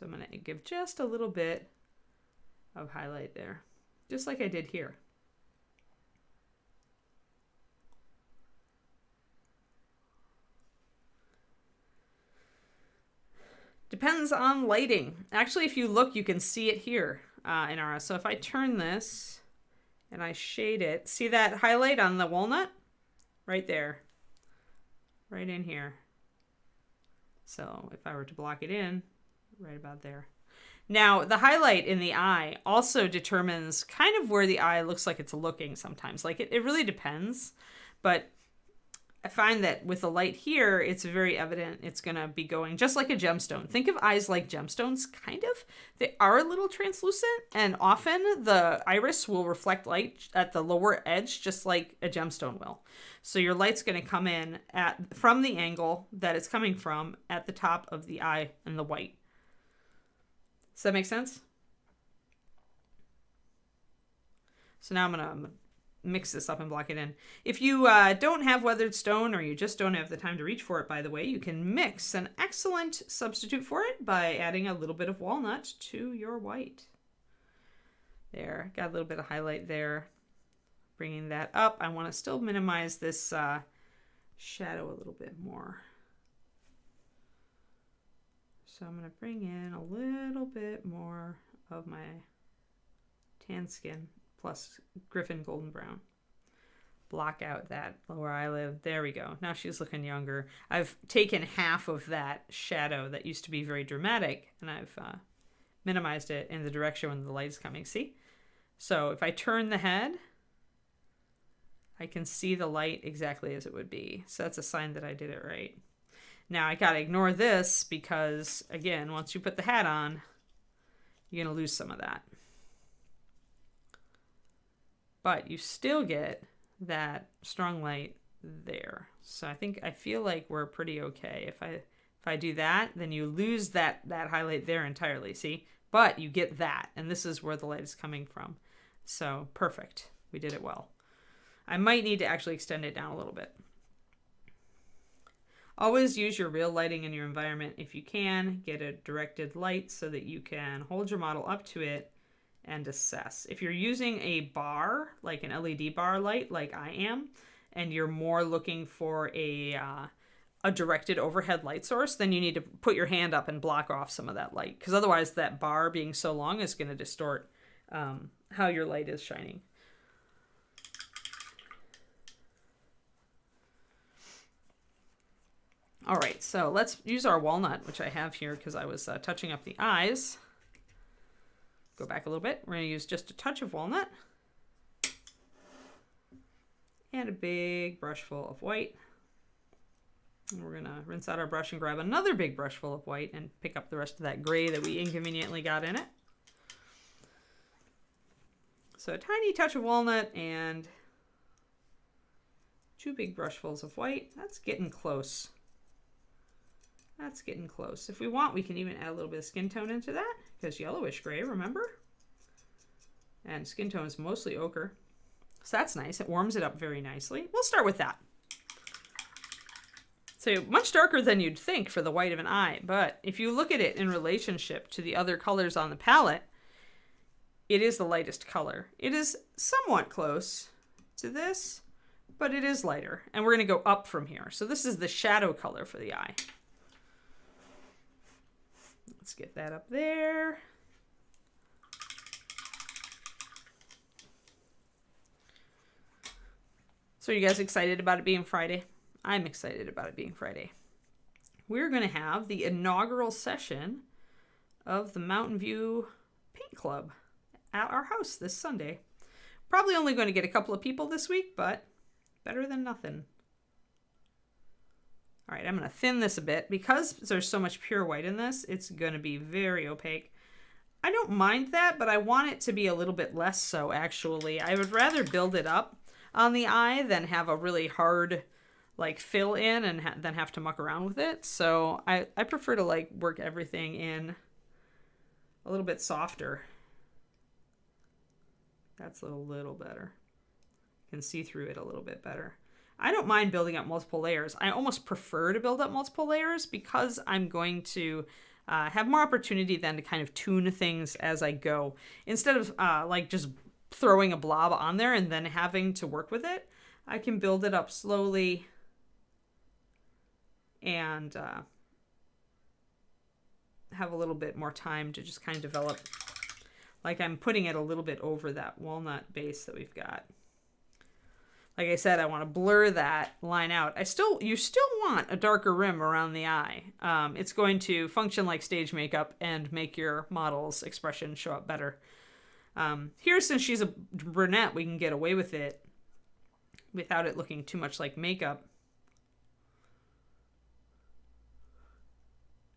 I'm gonna give just a little bit of highlight there, just like I did here. Depends on lighting. Actually, if you look, you can see it here in ours. So if I turn this and I shade it, see that highlight on the walnut? Right there, right in here. So if I were to block it in, right about there. Now, the highlight in the eye also determines kind of where the eye looks like it's looking sometimes. Like it really depends, but I find that with the light here, it's very evident it's going to be going just like a gemstone. Think of eyes like gemstones, kind of. They are a little translucent, and often the iris will reflect light at the lower edge, just like a gemstone will. So your light's going to come in from the angle that it's coming from at the top of the eye and the white. Does that make sense? So now I'm going to mix this up and block it in. If you don't have Weathered Stone, or you just don't have the time to reach for it, by the way, you can mix an excellent substitute for it by adding a little bit of walnut to your white. There, got a little bit of highlight there. Bringing that up. I want to still minimize this shadow a little bit more. So I'm going to bring in a little bit more of my tan skin plus Griffin golden brown. Block out that lower eyelid. There we go. Now she's looking younger. I've taken half of that shadow that used to be very dramatic, and I've minimized it in the direction when the light is coming. See? So if I turn the head, I can see the light exactly as it would be. So that's a sign that I did it right. Now I gotta ignore this because, again, once you put the hat on, you're gonna lose some of that. But you still get that strong light there. So I feel like we're pretty okay. If I do that, then you lose that highlight there entirely, see? But you get that, and this is where the light is coming from. So perfect. We did it well. I might need to actually extend it down a little bit. Always use your real lighting in your environment if you can. Get a directed light so that you can hold your model up to it and assess. If you're using a bar, like an LED bar light, like I am, and you're more looking for a directed overhead light source, then you need to put your hand up and block off some of that light, because otherwise that bar being so long is going to distort how your light is shining. All right, so let's use our walnut, which I have here because I was touching up the eyes. Go back a little bit. We're going to use just a touch of walnut and a big brush full of white. And we're going to rinse out our brush and grab another big brush full of white and pick up the rest of that gray that we inconveniently got in it. So a tiny touch of walnut and 2 big brushfuls of white. That's getting close. That's getting close. If we want, we can even add a little bit of skin tone into that, because yellowish gray, remember? And skin tone is mostly ochre. So that's nice. It warms it up very nicely. We'll start with that. So much darker than you'd think for the white of an eye, but if you look at it in relationship to the other colors on the palette, it is the lightest color. It is somewhat close to this, but it is lighter. And we're going to go up from here. So this is the shadow color for the eye. Let's get that up there. So are you guys excited about it being Friday? I'm excited about it being Friday. We're going to have the inaugural session of the Mountain View Paint Club at our house this Sunday. Probably only going to get a couple of people this week, but better than nothing. All right, I'm going to thin this a bit. Because there's so much pure white in this, it's going to be very opaque. I don't mind that, but I want it to be a little bit less so, actually. I would rather build it up on the eye than have a really hard, like, fill in and then have to muck around with it. So I prefer to, like, work everything in a little bit softer. That's a little better. You can see through it a little bit better. I don't mind building up multiple layers. I almost prefer to build up multiple layers because I'm going to have more opportunity then to kind of tune things as I go. Instead of like just throwing a blob on there and then having to work with it, I can build it up slowly and have a little bit more time to just kind of develop. Like I'm putting it a little bit over that walnut base that we've got. Like I said, I want to blur that line out. You still want a darker rim around the eye. It's going to function like stage makeup and make your model's expression show up better. Here, since she's a brunette, we can get away with it without it looking too much like makeup.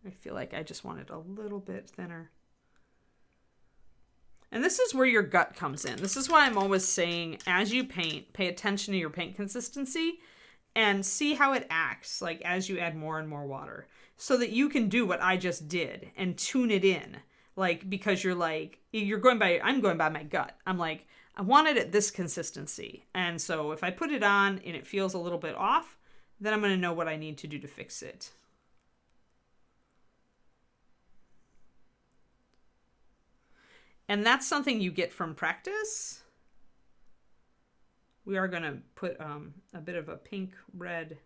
I feel like I just want it a little bit thinner. And this is where your gut comes in. This is why I'm always saying, as you paint, pay attention to your paint consistency and see how it acts, like as you add more and more water, so that you can do what I just did and tune it in. Like, because I'm going by my gut. I'm like, I want it at this consistency. And so if I put it on and it feels a little bit off, then I'm going to know what I need to do to fix it. And that's something you get from practice. We are going to put a bit of a pink-red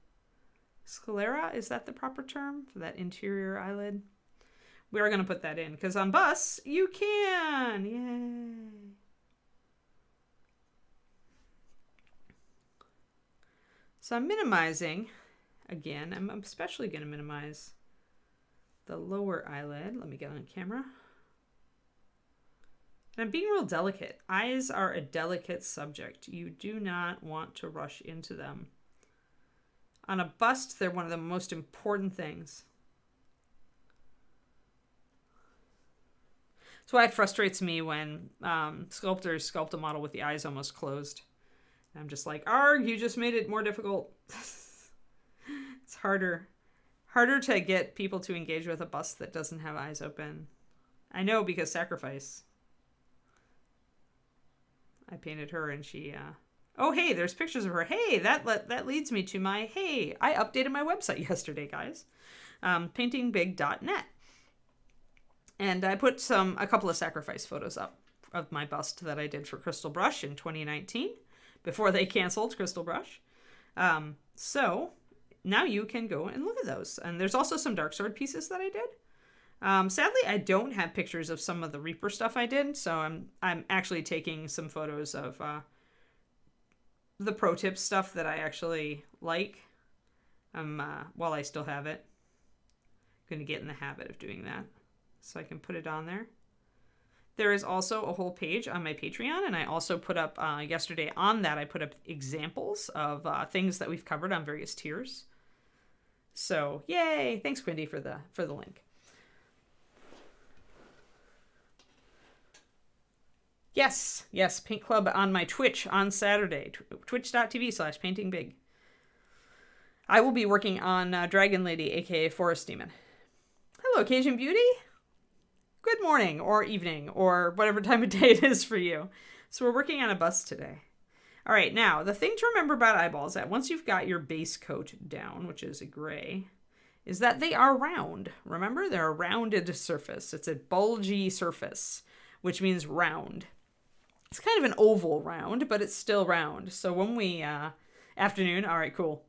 sclera. Is that the proper term for that interior eyelid? We are going to put that in because on bus, you can. Yay. So I'm minimizing, again, I'm especially going to minimize the lower eyelid. Let me get on camera. And I'm being real delicate. Eyes are a delicate subject. You do not want to rush into them. On a bust, they're one of the most important things. That's why it frustrates me when sculptors sculpt a model with the eyes almost closed. And I'm just like, arg, you just made it more difficult. It's harder to get people to engage with a bust that doesn't have eyes open. I know, because Sacrifice. I painted her and she, oh, hey, there's pictures of her. Hey, that leads me to my, hey, I updated my website yesterday, guys. Paintingbig.net. And I put a couple of Sacrifice photos up of my bust that I did for Crystal Brush in 2019, before they canceled Crystal Brush. So now you can go and look at those. And there's also some Dark Sword pieces that I did. Sadly, I don't have pictures of some of the Reaper stuff I did, so I'm actually taking some photos of the pro tip stuff that I actually like. While I still have it, I'm going to get in the habit of doing that, so I can put it on there. There is also a whole page on my Patreon, and I also put up yesterday on that. I put up examples of things that we've covered on various tiers. So yay! Thanks, Quindy, for the link. Yes, Paint Club on my Twitch on Saturday, twitch.tv/paintingbig. I will be working on Dragon Lady, aka Forest Demon. Hello, Cajun Beauty. Good morning, or evening, or whatever time of day it is for you. So we're working on a bust today. All right, now, the thing to remember about eyeballs, that once you've got your base coat down, which is a gray, is that they are round. Remember, they're a rounded surface. It's a bulgy surface, which means round. It's kind of an oval round, but it's still round. So when we, afternoon, all right, cool.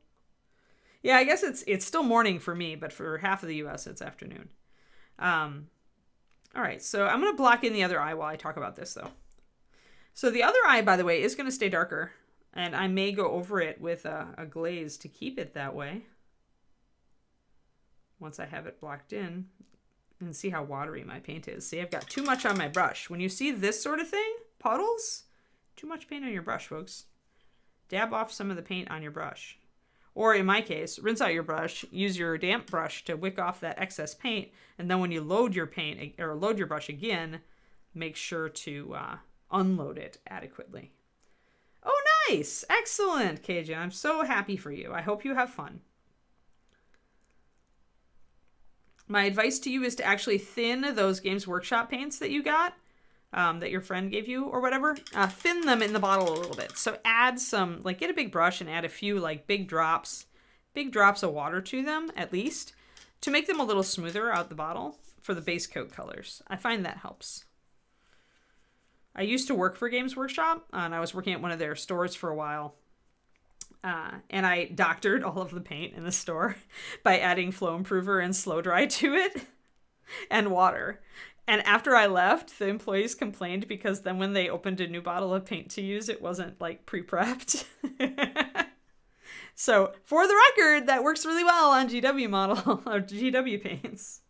Yeah, I guess it's still morning for me, but for half of the US, it's afternoon. All right, so I'm going to block in the other eye while I talk about this, though. So the other eye, by the way, is going to stay darker, and I may go over it with a glaze to keep it that way. Once I have it blocked in, and see how watery my paint is. See, I've got too much on my brush. When you see this sort of thing, puddles, too much paint on your brush, folks. Dab off some of the paint on your brush. Or in my case, rinse out your brush, use your damp brush to wick off that excess paint, and then when you load your paint, or load your brush again, make sure to unload it adequately. Oh, nice! Excellent, KJ. I'm so happy for you. I hope you have fun. My advice to you is to actually thin those Games Workshop paints that you got, that your friend gave you or whatever. Thin them in the bottle a little bit. So add some, like get a big brush and add a few like big drops of water to them at least to make them a little smoother out the bottle for the base coat colors. I find that helps. I used to work for Games Workshop, and I was working at one of their stores for a while. And I doctored all of the paint in the store by adding flow improver and slow dry to it and water. And after I left, the employees complained because then when they opened a new bottle of paint to use, it wasn't like pre-prepped. So for the record, that works really well on GW model or GW paints.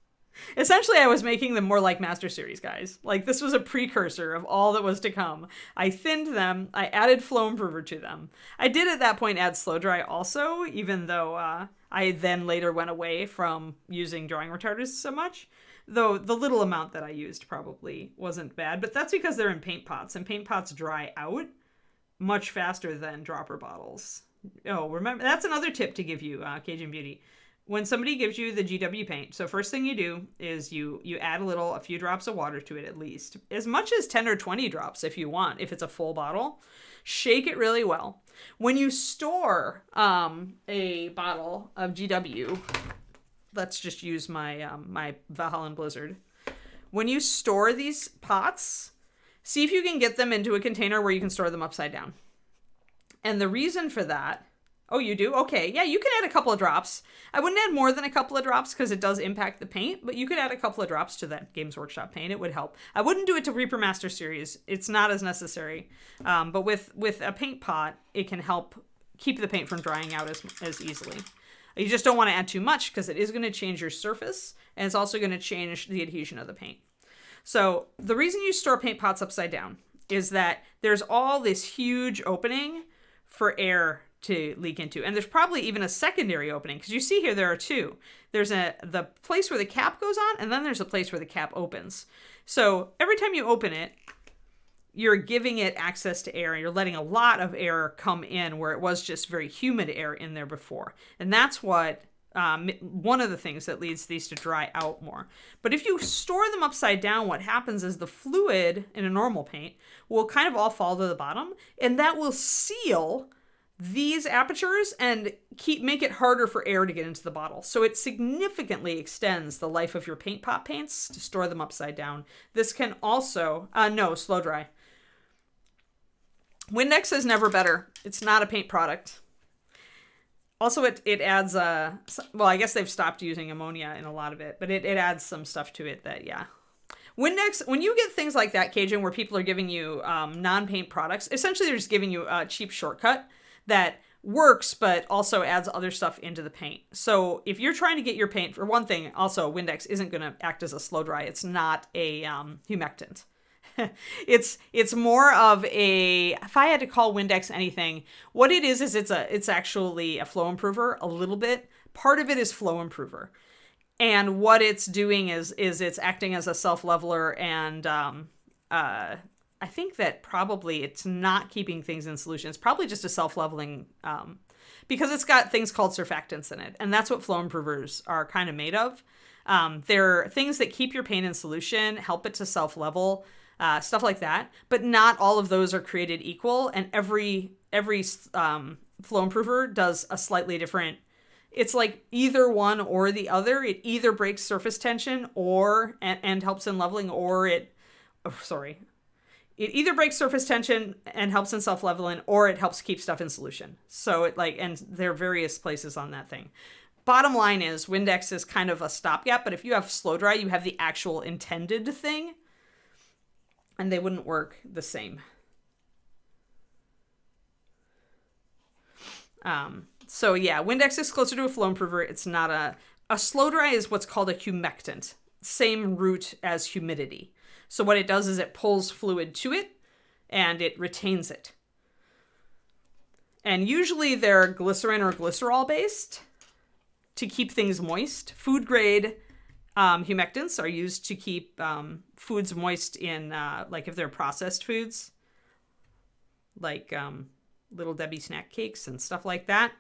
Essentially, I was making them more like Master Series guys. Like this was a precursor of all that was to come. I thinned them. I added flow improver to them. I did at that point add slow dry also, even though I then later went away from using drawing retarders so much. Though the little amount that I used probably wasn't bad. But that's because they're in paint pots, and paint pots dry out much faster than dropper bottles. Oh, remember, that's another tip to give you, Cajun Beauty. When somebody gives you the GW paint, so first thing you do is you add a few drops of water to it at least. As much as 10 or 20 drops if you want, if it's a full bottle. Shake it really well. When you store a bottle of GW, let's just use my my Valhalla Blizzard. When you store these pots, see if you can get them into a container where you can store them upside down. And the reason for that, oh, you do? Okay, yeah, you can add a couple of drops. I wouldn't add more than a couple of drops because it does impact the paint, but you could add a couple of drops to that Games Workshop paint. It would help. I wouldn't do it to Reaper Master Series. It's not as necessary. But with a paint pot, it can help keep the paint from drying out as easily. You just don't want to add too much because it is going to change your surface, and it's also going to change the adhesion of the paint. So the reason you store paint pots upside down is that there's all this huge opening for air to leak into. And there's probably even a secondary opening, because you see here there are two. There's the place where the cap goes on, and then there's a place where the cap opens. So every time you open it, you're giving it access to air, and you're letting a lot of air come in where it was just very humid air in there before. And that's what one of the things that leads these to dry out more. But if you store them upside down, what happens is the fluid in a normal paint will kind of all fall to the bottom, and that will seal these apertures and make it harder for air to get into the bottle. So it significantly extends the life of your paint pot paints to store them upside down. This can also, slow dry. Windex is never better. It's not a paint product. Also, it adds, I guess they've stopped using ammonia in a lot of it, but it adds some stuff to it that, yeah. Windex, when you get things like that, Cajun, where people are giving you non-paint products, essentially they're just giving you a cheap shortcut that works, but also adds other stuff into the paint. So if you're trying to get your paint, for one thing, also Windex isn't going to act as a slow dry. It's not a humectant. It's more of a, if I had to call Windex anything, what it is it's actually a flow improver a little bit. Part of it is flow improver. And what it's doing is it's acting as a self-leveler, and I think that probably it's not keeping things in solution. It's probably just a self-leveling, because it's got things called surfactants in it. And that's what flow improvers are kind of made of. They're things that keep your paint in solution, help it to self-level, stuff like that. But not all of those are created equal. And every flow improver does a slightly different. It's like either one or the other. It either breaks surface tension and helps in leveling, or it either breaks surface tension and helps in self-leveling, or it helps keep stuff in solution. So and there are various places on that thing. Bottom line is Windex is kind of a stopgap, but if you have slow dry, you have the actual intended thing, and they wouldn't work the same. So yeah, Windex is closer to a flow improver. It's not a slow dry is what's called a humectant. Same root as humidity. So what it does is it pulls fluid to it and it retains it. And usually they're glycerin or glycerol based to keep things moist. Food grade humectants are used to keep foods moist in, like if they're processed foods, like Little Debbie snack cakes and stuff like that.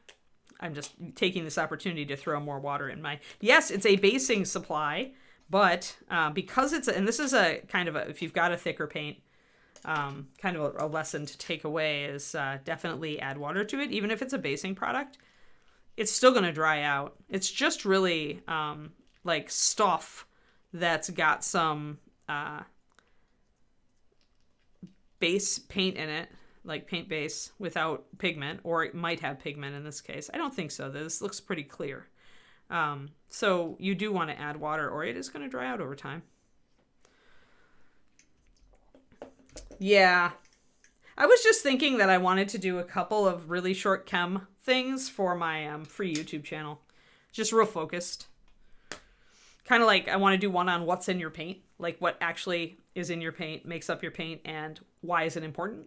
I'm just taking this opportunity to throw more water in my... Yes, it's a basing supply, but because and this is a kind of if you've got a thicker paint, kind of a lesson to take away is definitely add water to it. Even if it's a basing product, it's still going to dry out. It's just really like stuff that's got some base paint in it, like paint base without pigment, or it might have pigment in this case. I don't think so. This looks pretty clear. So you do want to add water, or it is going to dry out over time. Yeah. I was just thinking that I wanted to do a couple of really short chem things for my free YouTube channel. Just real focused. Kind of like I want to do one on what's in your paint, like what actually is in your paint, makes up your paint, and why is it important.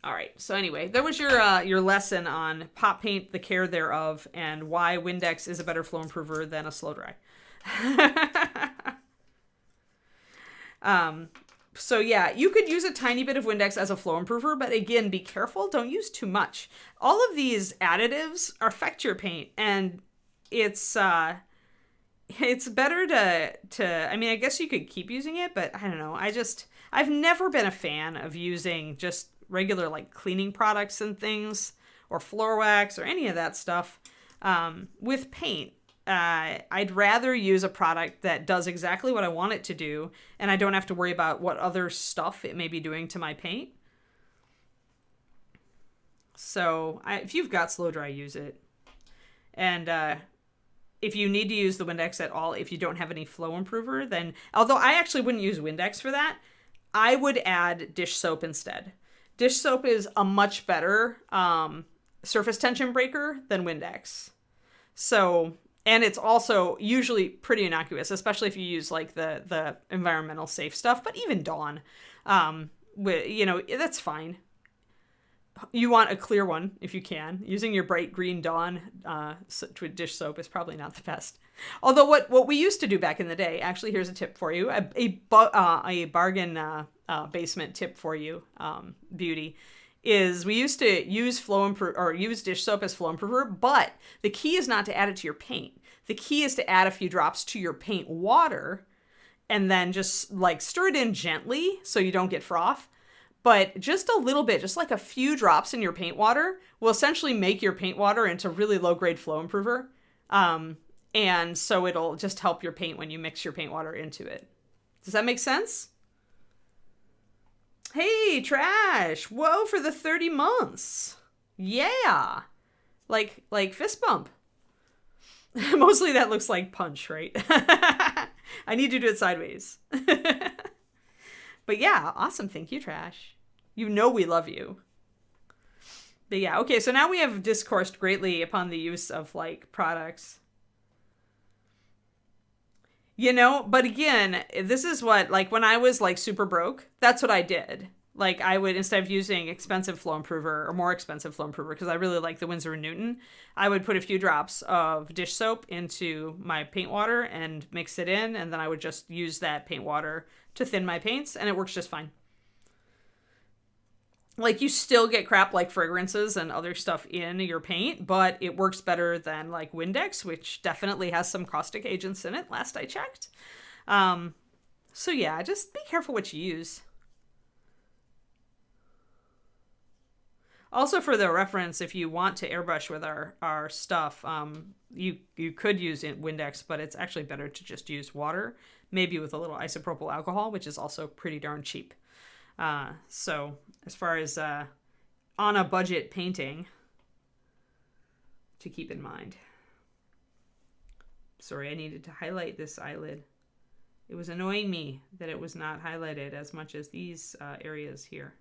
All right. So anyway, there was your lesson on pop paint, the care thereof, and why Windex is a better flow improver than a slow dry. So yeah, you could use a tiny bit of Windex as a flow improver, but again, be careful. Don't use too much. All of these additives affect your paint, and it's better to, I mean, I guess you could keep using it, but I don't know. I've never been a fan of using just regular like cleaning products and things, or floor wax, or any of that stuff with paint. I'd rather use a product that does exactly what I want it to do, and I don't have to worry about what other stuff it may be doing to my paint. So if you've got slow dry, use it. And if you need to use the Windex at all, if you don't have any flow improver, then, although I actually wouldn't use Windex for that, I would add dish soap instead. Dish soap is a much better surface tension breaker than Windex. So, and it's also usually pretty innocuous, especially if you use like the environmental safe stuff, but even Dawn, that's fine. You want a clear one if you can. Using your bright green Dawn dish soap is probably not the best. Although what we used to do back in the day, actually, here's a tip for you, a bargain basement tip for you, beauty, is we used to use use dish soap as flow improver, but the key is not to add it to your paint. The key is to add a few drops to your paint water and then just like stir it in gently so you don't get froth. But just a little bit, just like a few drops in your paint water will essentially make your paint water into really low-grade flow improver. And so it'll just help your paint when you mix your paint water into it. Does that make sense? Hey, Trash! Whoa, for the 30 months. Yeah! Like fist bump. Mostly that looks like punch, right? I need to do it sideways. But yeah, awesome. Thank you, Trash. You know we love you. But yeah, okay, so now we have discoursed greatly upon the use of, like, products. You know, but again, this is what, like, when I was, like, super broke, that's what I did. Like, I would, instead of using expensive flow improver, or more expensive flow improver, because I really like the Winsor & Newton, I would put a few drops of dish soap into my paint water and mix it in, and then I would just use that paint water to thin my paints, and it works just fine. Like, you still get crap like fragrances and other stuff in your paint, but it works better than, like, Windex, which definitely has some caustic agents in it, last I checked. So yeah, just be careful what you use. Also, for the reference, if you want to airbrush with our stuff, you could use Windex, but it's actually better to just use water, maybe with a little isopropyl alcohol, which is also pretty darn cheap. So as far as on a budget painting, to keep in mind. Sorry, I needed to highlight this eyelid. It was annoying me that it was not highlighted as much as these areas here.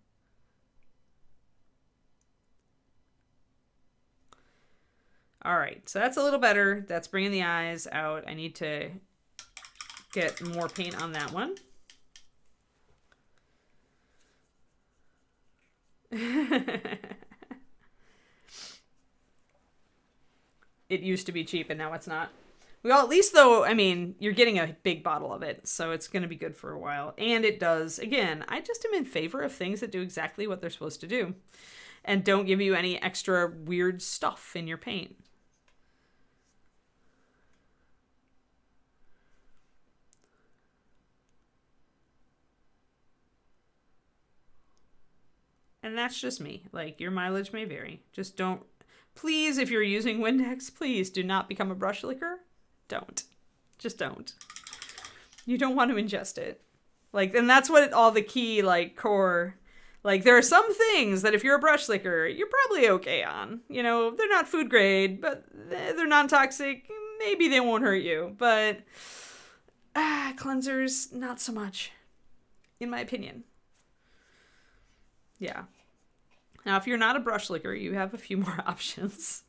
All right, so that's a little better. That's bringing the eyes out. I need to get more paint on that one. It used to be cheap and now it's not. Well, at least though, I mean, you're getting a big bottle of it, so it's going to be good for a while. And it does, again, I just am in favor of things that do exactly what they're supposed to do and don't give you any extra weird stuff in your paint. And that's just me. Like, your mileage may vary. Just don't, please, if you're using Windex, please do not become a brush licker. Don't. Just don't. You don't want to ingest it. Like, and that's what all the key, like, core, like, there are some things that if you're a brush licker, you're probably okay on. You know, they're not food grade, but they're non-toxic. Maybe they won't hurt you. But cleansers, not so much, in my opinion. Yeah. Now, if you're not a brush licker, you have a few more options.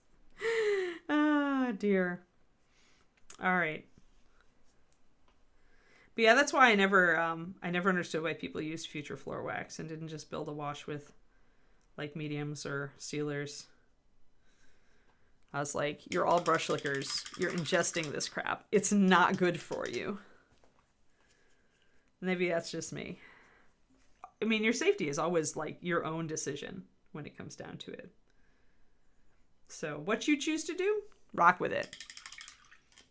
Oh, dear. All right. But yeah, that's why I never understood why people used Future Floor Wax and didn't just build a wash with, like, mediums or sealers. I was like, you're all brush lickers. You're ingesting this crap. It's not good for you. Maybe that's just me. I mean, your safety is always, like, your own decision when it comes down to it. So what you choose to do, rock with it.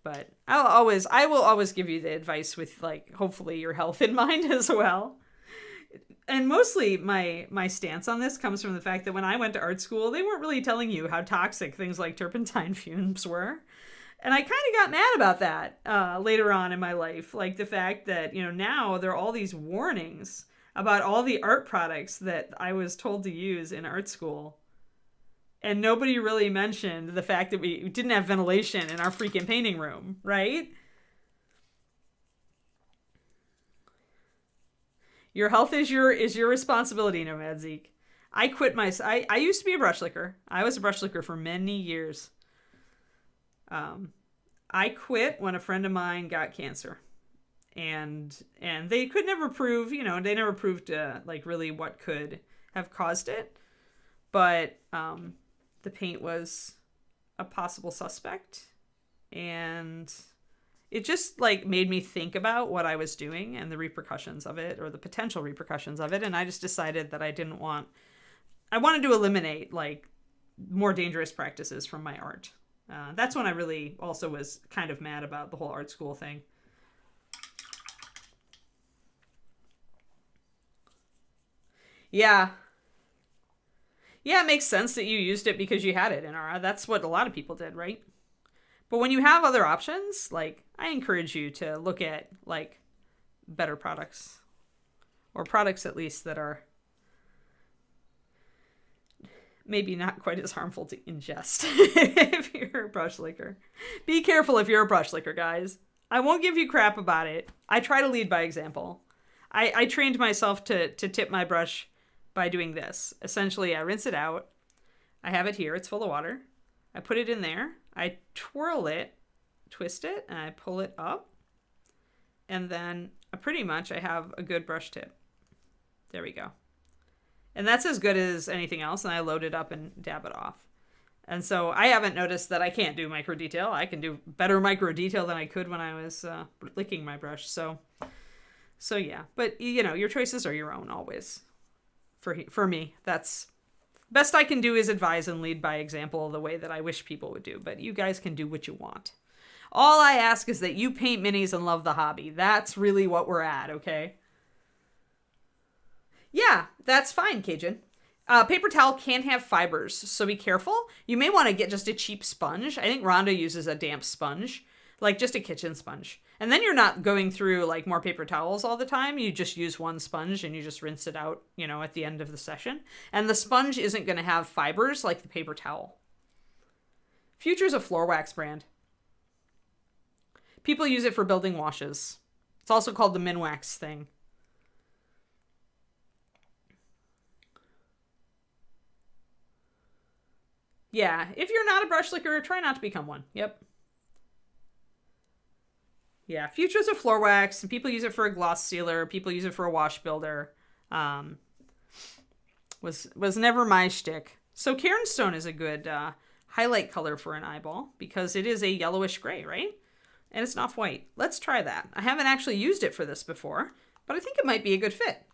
But I will always give you the advice with, like, hopefully your health in mind as well. And mostly my stance on this comes from the fact that when I went to art school, they weren't really telling you how toxic things like turpentine fumes were. And I kind of got mad about that later on in my life. Like, the fact that, you know, now there are all these warnings about all the art products that I was told to use in art school. And nobody really mentioned the fact that we didn't have ventilation in our freaking painting room, right? Your health is your responsibility, Nomad Zeke. I quit I used to be a brush licker. I was a brush licker for many years. I quit when a friend of mine got cancer. And they could never prove, they never proved like really what could have caused it. But the paint was a possible suspect. And it just like made me think about what I was doing and the repercussions of it, or the potential repercussions of it. And I just decided that I wanted to eliminate like more dangerous practices from my art. That's when I really also was kind of mad about the whole art school thing. Yeah. Yeah, it makes sense that you used it because you had it in our. That's what a lot of people did, right? But when you have other options, like, I encourage you to look at like better products, or products at least that are maybe not quite as harmful to ingest if you're a brush licker. Be careful if you're a brush licker, guys. I won't give you crap about it. I try to lead by example. I trained myself to tip my brush by doing this. Essentially, I rinse it out. I have it here. It's full of water. I put it in there. I twirl it, twist it, and I pull it up. And then pretty much I have a good brush tip. There we go. And that's as good as anything else. And I load it up and dab it off. And so I haven't noticed that I can't do micro detail. I can do better micro detail than I could when I was licking my brush. So yeah. But, your choices are your own always. For me, that's best I can do is advise and lead by example the way that I wish people would do. But you guys can do what you want. All I ask is that you paint minis and love the hobby. That's really what we're at, okay? Yeah, that's fine, Cajun. Paper towel can have fibers, so be careful. You may want to get just a cheap sponge. I think Rhonda uses a damp sponge, like just a kitchen sponge. And then you're not going through like more paper towels all the time. You just use one sponge and you just rinse it out, at the end of the session. And the sponge isn't going to have fibers like the paper towel. Future's a floor wax brand. People use it for building washes. It's also called the Minwax thing. Yeah, if you're not a brush licker, try not to become one. Yep. Yeah, Future's a floor wax, and people use it for a gloss sealer. People use it for a wash builder. Was never my shtick. So Cairnstone is a good highlight color for an eyeball because it is a yellowish gray, right? And it's not white. Let's try that. I haven't actually used it for this before, but I think it might be a good fit.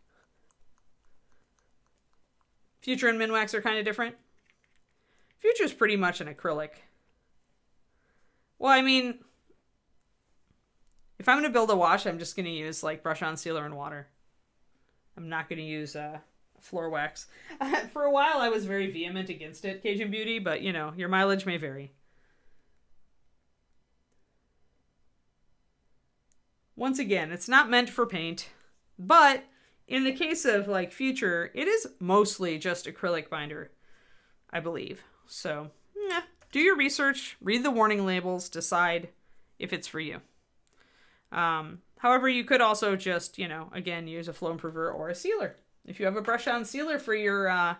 Future and Minwax are kind of different. Future's pretty much an acrylic. Well, I mean, if I'm going to build a wash, I'm just going to use like brush on sealer and water. I'm not going to use floor wax. For a while, I was very vehement against it, Cajun Beauty, but your mileage may vary. Once again, it's not meant for paint, but in the case of like Future, it is mostly just acrylic binder, I believe. So, do your research, read the warning labels, decide if it's for you. However, you could also just, again, use a flow improver or a sealer. If you have a brush on sealer for your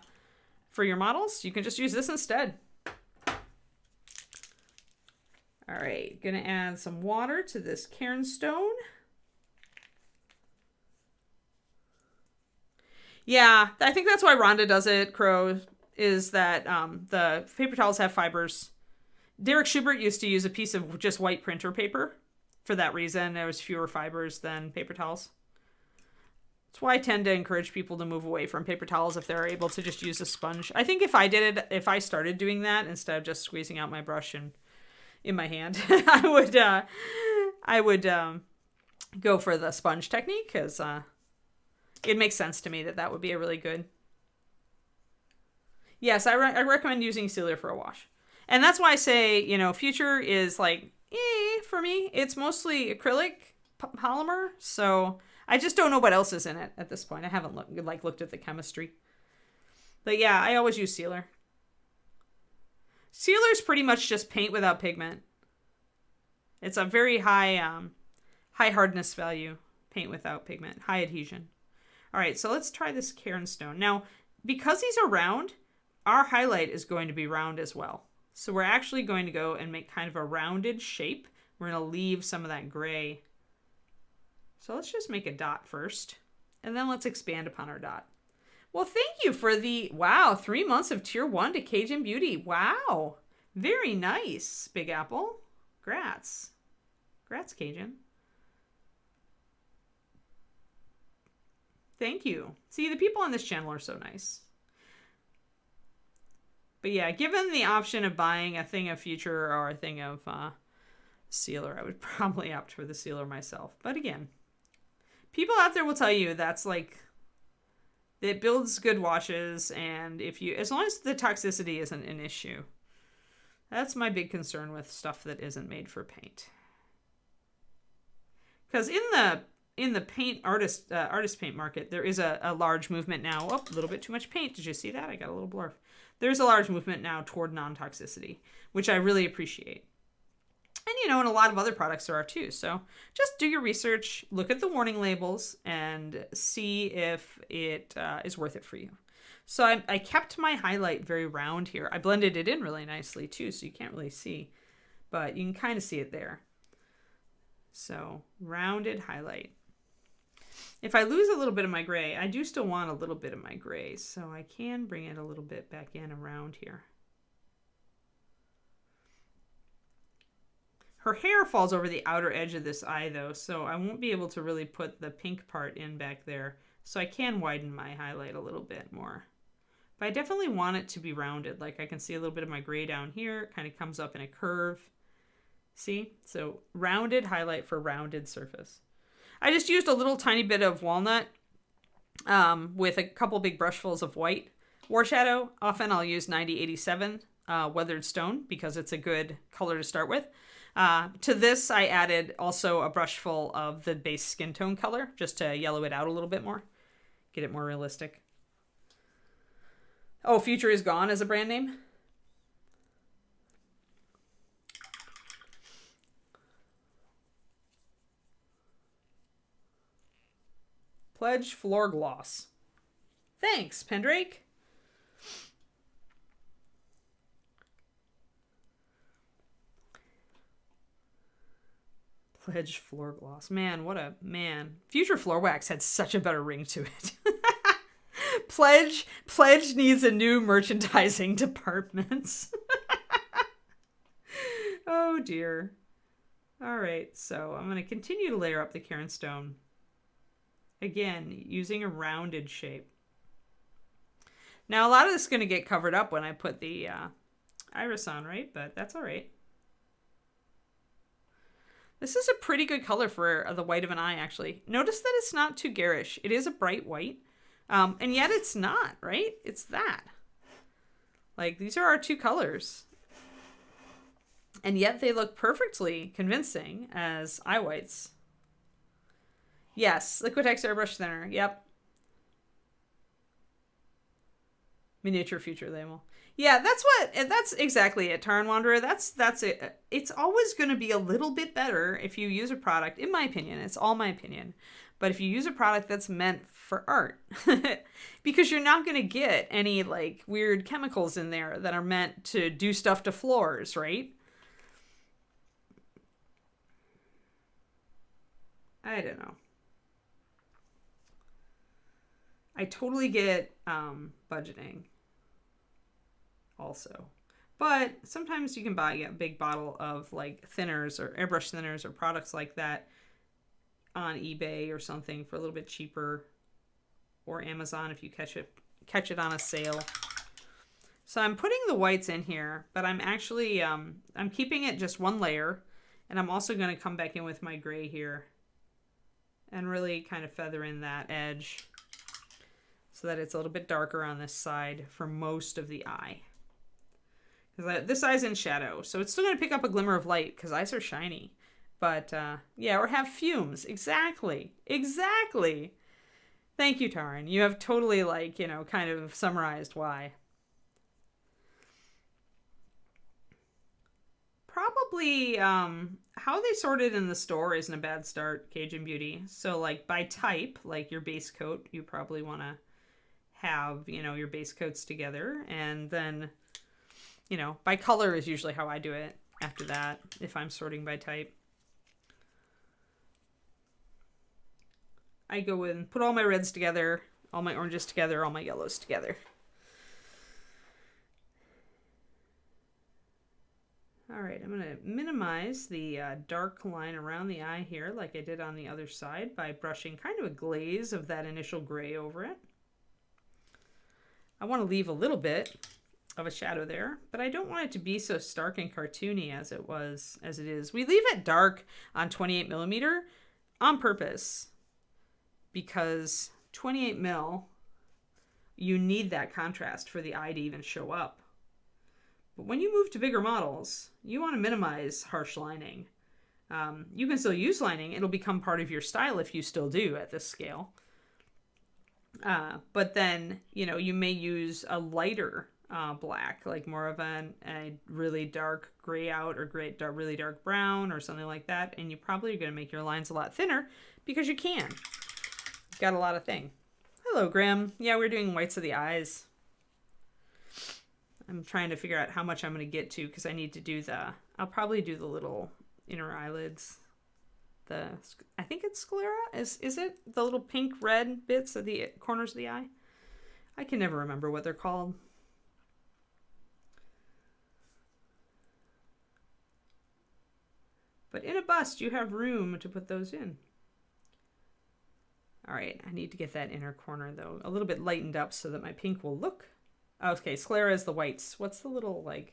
models, you can just use this instead. All right, gonna add some water to this Cairnstone. Yeah, I think that's why Rhonda does it, Crow, is that the paper towels have fibers. Derek Schubert used to use a piece of just white printer paper. For that reason, there was fewer fibers than paper towels. That's why I tend to encourage people to move away from paper towels if they're able to just use a sponge. I think if I started doing that instead of just squeezing out my brush and in my hand, I would go for the sponge technique because it makes sense to me that would be a really good. Yes, I recommend using sealer for a wash. And that's why I say, Future is like, for me. It's mostly acrylic polymer, so I just don't know what else is in it at this point. I haven't looked at the chemistry. But yeah, I always use sealer. Sealer's pretty much just paint without pigment. It's a very high hardness value paint without pigment, high adhesion. All right, so let's try this Cairnstone. Now, because these are round, our highlight is going to be round as well. So we're actually going to go and make kind of a rounded shape. We're going to leave some of that gray. So let's just make a dot first, and then let's expand upon our dot. Well, thank you for the, wow, 3 months of tier 1 to Cajun Beauty. Wow. Very nice, Big Apple. Grats. Grats, Cajun. Thank you. See, the people on this channel are so nice. But yeah, given the option of buying a thing of Future or a thing of Sealer, I would probably opt for the Sealer myself. But again, people out there will tell you that's like, it builds good washes, and if you, as long as the toxicity isn't an issue. That's my big concern with stuff that isn't made for paint. Because in the paint artist paint market, there is a large movement now. Oh, a little bit too much paint. Did you see that? I got a little blurb. There's a large movement now toward non-toxicity, which I really appreciate. And, you know, and a lot of other products there are too. So just do your research, look at the warning labels, and see if it is worth it for you. So I kept my highlight very round here. I blended it in really nicely too, so you can't really see, but you can kind of see it there. So rounded highlight. If I lose a little bit of my gray, I do still want a little bit of my gray, so I can bring it a little bit back in around here. Her hair falls over the outer edge of this eye though, so I won't be able to really put the pink part in back there. So I can widen my highlight a little bit more. But I definitely want it to be rounded. Like I can see a little bit of my gray down here. It kind of comes up in a curve. See? So rounded highlight for rounded surface. I just used a little tiny bit of walnut with a couple big brushfuls of white war shadow. Often I'll use 9087 weathered stone because it's a good color to start with. To this, I added also a brushful of the base skin tone color just to yellow it out a little bit more. Get it more realistic. Oh, Future is gone as a brand name? Pledge Floor Gloss. Thanks, Pendrake. Pledge Floor Gloss. Man, what a man. Future Floor Wax had such a better ring to it. Pledge needs a new merchandising department. Oh dear. All right, so I'm going to continue to layer up the Cairn Stone. Again, using a rounded shape. Now, a lot of this is going to get covered up when I put the iris on, right? But that's all right. This is a pretty good color for the white of an eye, actually. Notice that it's not too garish. It is a bright white, and yet it's not, right? It's that. Like, these are our two colors. And yet they look perfectly convincing as eye whites. Yes, Liquitex Airbrush Thinner. Yep. Miniature Future label. Yeah, that's exactly it, Taran Wanderer. That's it. It's always going to be a little bit better if you use a product, in my opinion. It's all my opinion. But if you use a product that's meant for art, because you're not going to get any like weird chemicals in there that are meant to do stuff to floors, right? I don't know. I totally get budgeting also. But sometimes you can buy a big bottle of like thinners or airbrush thinners or products like that on eBay or something for a little bit cheaper, or Amazon if you catch it on a sale. So I'm putting the whites in here, but I'm actually I'm keeping it just one layer, and I'm also going to come back in with my gray here and really kind of feather in that edge so that it's a little bit darker on this side for most of the eye. Because this eye's in shadow, so it's still going to pick up a glimmer of light because eyes are shiny. But yeah, or have fumes. Exactly. Exactly. Thank you, Taran. You have totally, like, you know, kind of summarized why. Probably how they sorted in the store isn't a bad start, Cajun Beauty. So like by type, like your base coat, you probably want to have, you know, your base coats together. And then, you know, by color is usually how I do it after that, if I'm sorting by type. I go and put all my reds together, all my oranges together, all my yellows together. All right, I'm going to minimize the dark line around the eye here like I did on the other side by brushing kind of a glaze of that initial gray over it. I want to leave a little bit of a shadow there, but I don't want it to be so stark and cartoony as it is. We leave it dark on 28mm on purpose because 28mm, you need that contrast for the eye to even show up. But when you move to bigger models, you want to minimize harsh lining. You can still use lining. It'll become part of your style if you still do at this scale. But then, you know, you may use a lighter black, like more of a really dark gray out or really dark brown or something like that. And you probably are going to make your lines a lot thinner because you can. You've got a lot of thing. Hello, Grim. Yeah, we're doing whites of the eyes. I'm trying to figure out how much I'm going to get to because I need to do I'll probably do the little inner eyelids. I think it's sclera. Is it the little pink red bits at the corners of the eye? I can never remember what they're called. But in a bust, you have room to put those in. All right, I need to get that inner corner though a little bit lightened up so that my pink will look. Okay, sclera is the whites. What's the little, like...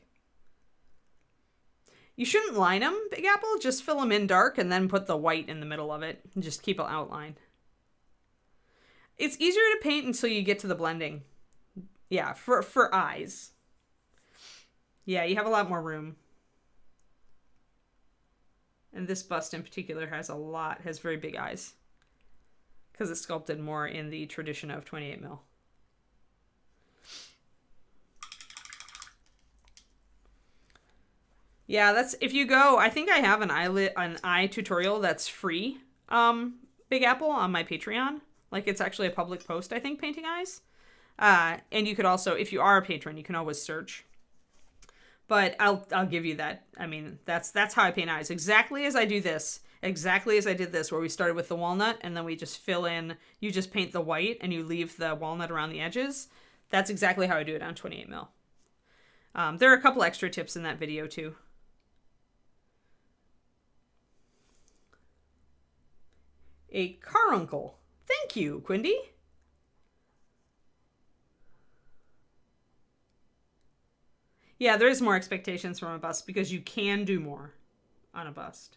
You shouldn't line them, Big Apple. Just fill them in dark and then put the white in the middle of it. And just keep it outlined. It's easier to paint until you get to the blending. Yeah, for eyes. Yeah, you have a lot more room. And this bust in particular has very big eyes. Because it's sculpted more in the tradition of 28mm. Yeah, that's, if you go, I think I have an eye tutorial that's free, Big Apple, on my Patreon. Like, it's actually a public post, I think, painting eyes. And you could also, if you are a patron, you can always search. But I'll give you that. I mean, that's how I paint eyes. Exactly as I do this. Exactly as I did this, where we started with the walnut, and then we just fill in, you just paint the white, and you leave the walnut around the edges. That's exactly how I do it on 28mm. There are a couple extra tips in that video, too. A caruncle. Thank you, Quindy. Yeah, there is more expectations from a bust because you can do more on a bust.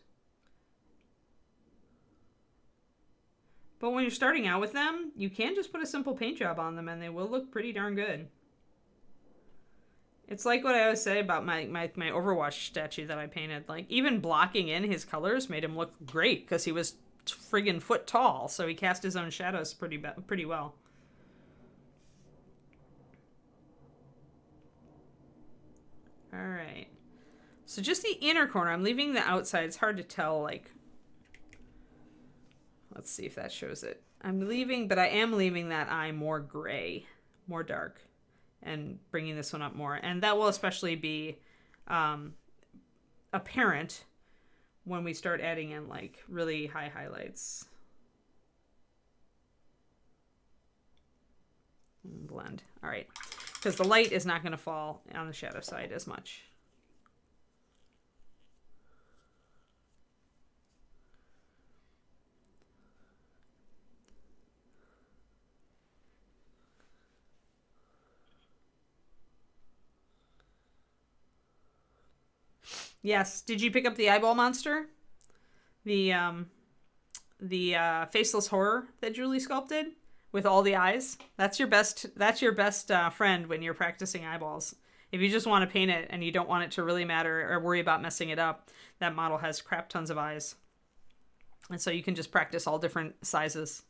But when you're starting out with them, you can just put a simple paint job on them and they will look pretty darn good. It's like what I always say about my Overwatch statue that I painted. Like, even blocking in his colors made him look great because he was friggin' foot tall, so he cast his own shadows pretty well. All right. So just the inner corner. I'm leaving the outside. It's hard to tell, like... Let's see if that shows it. But I am leaving that eye more gray, more dark, and bringing this one up more. And that will especially be apparent when we start adding in, like, really high highlights. Blend. All right. Because the light is not going to fall on the shadow side as much. Yes. Did you pick up the eyeball monster? The faceless horror that Julie sculpted with all the eyes? That's your best friend when you're practicing eyeballs. If you just want to paint it and you don't want it to really matter or worry about messing it up, that model has crap tons of eyes. And so you can just practice all different sizes.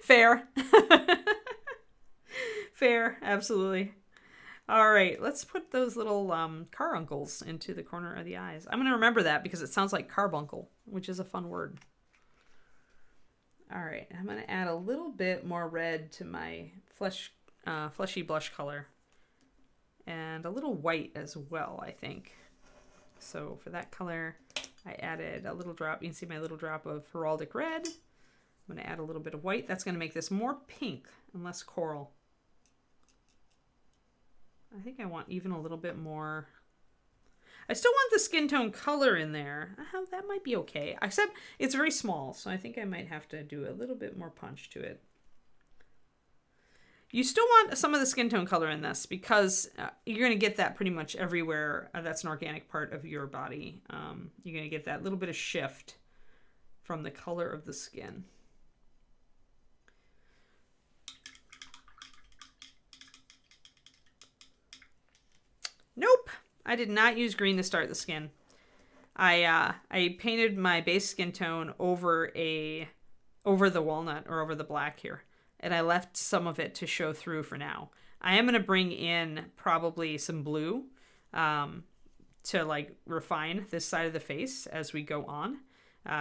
Fair. Fair, absolutely. All right, let's put those little caruncles into the corner of the eyes. I'm going to remember that because it sounds like carbuncle, which is a fun word. All right, I'm going to add a little bit more red to my fleshy blush color. And a little white as well, I think. So for that color, I added a little drop. You can see my little drop of heraldic red. I'm going to add a little bit of white. That's going to make this more pink and less coral. I think I want even a little bit more. I still want the skin tone color in there. That might be okay. Except it's very small, so I think I might have to do a little bit more punch to it. You still want some of the skin tone color in this because you're going to get that pretty much everywhere. That's an organic part of your body. You're going to get that little bit of shift from the color of the skin. Nope, I did not use green to start the skin. I painted my base skin tone over the walnut or over the black here. And I left some of it to show through for now. I am going to bring in probably some blue to like refine this side of the face as we go on.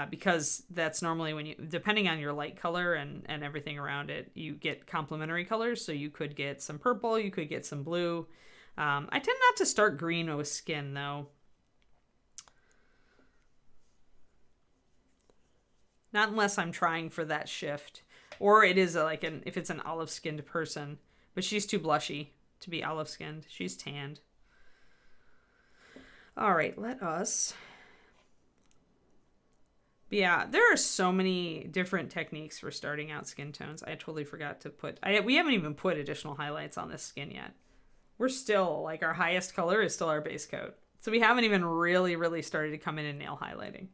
Because that's normally when you, depending on your light color and everything around it, you get complementary colors. So you could get some purple, you could get some blue. I tend not to start green with skin though. Not unless I'm trying for that shift. Or it is if it's an olive skinned person, but she's too blushy to be olive skinned. She's tanned. All right, let us. But yeah, there are so many different techniques for starting out skin tones. I totally forgot to put. We haven't even put additional highlights on this skin yet. We're still like our highest color is still our base coat, so we haven't even really started to come in and nail highlighting.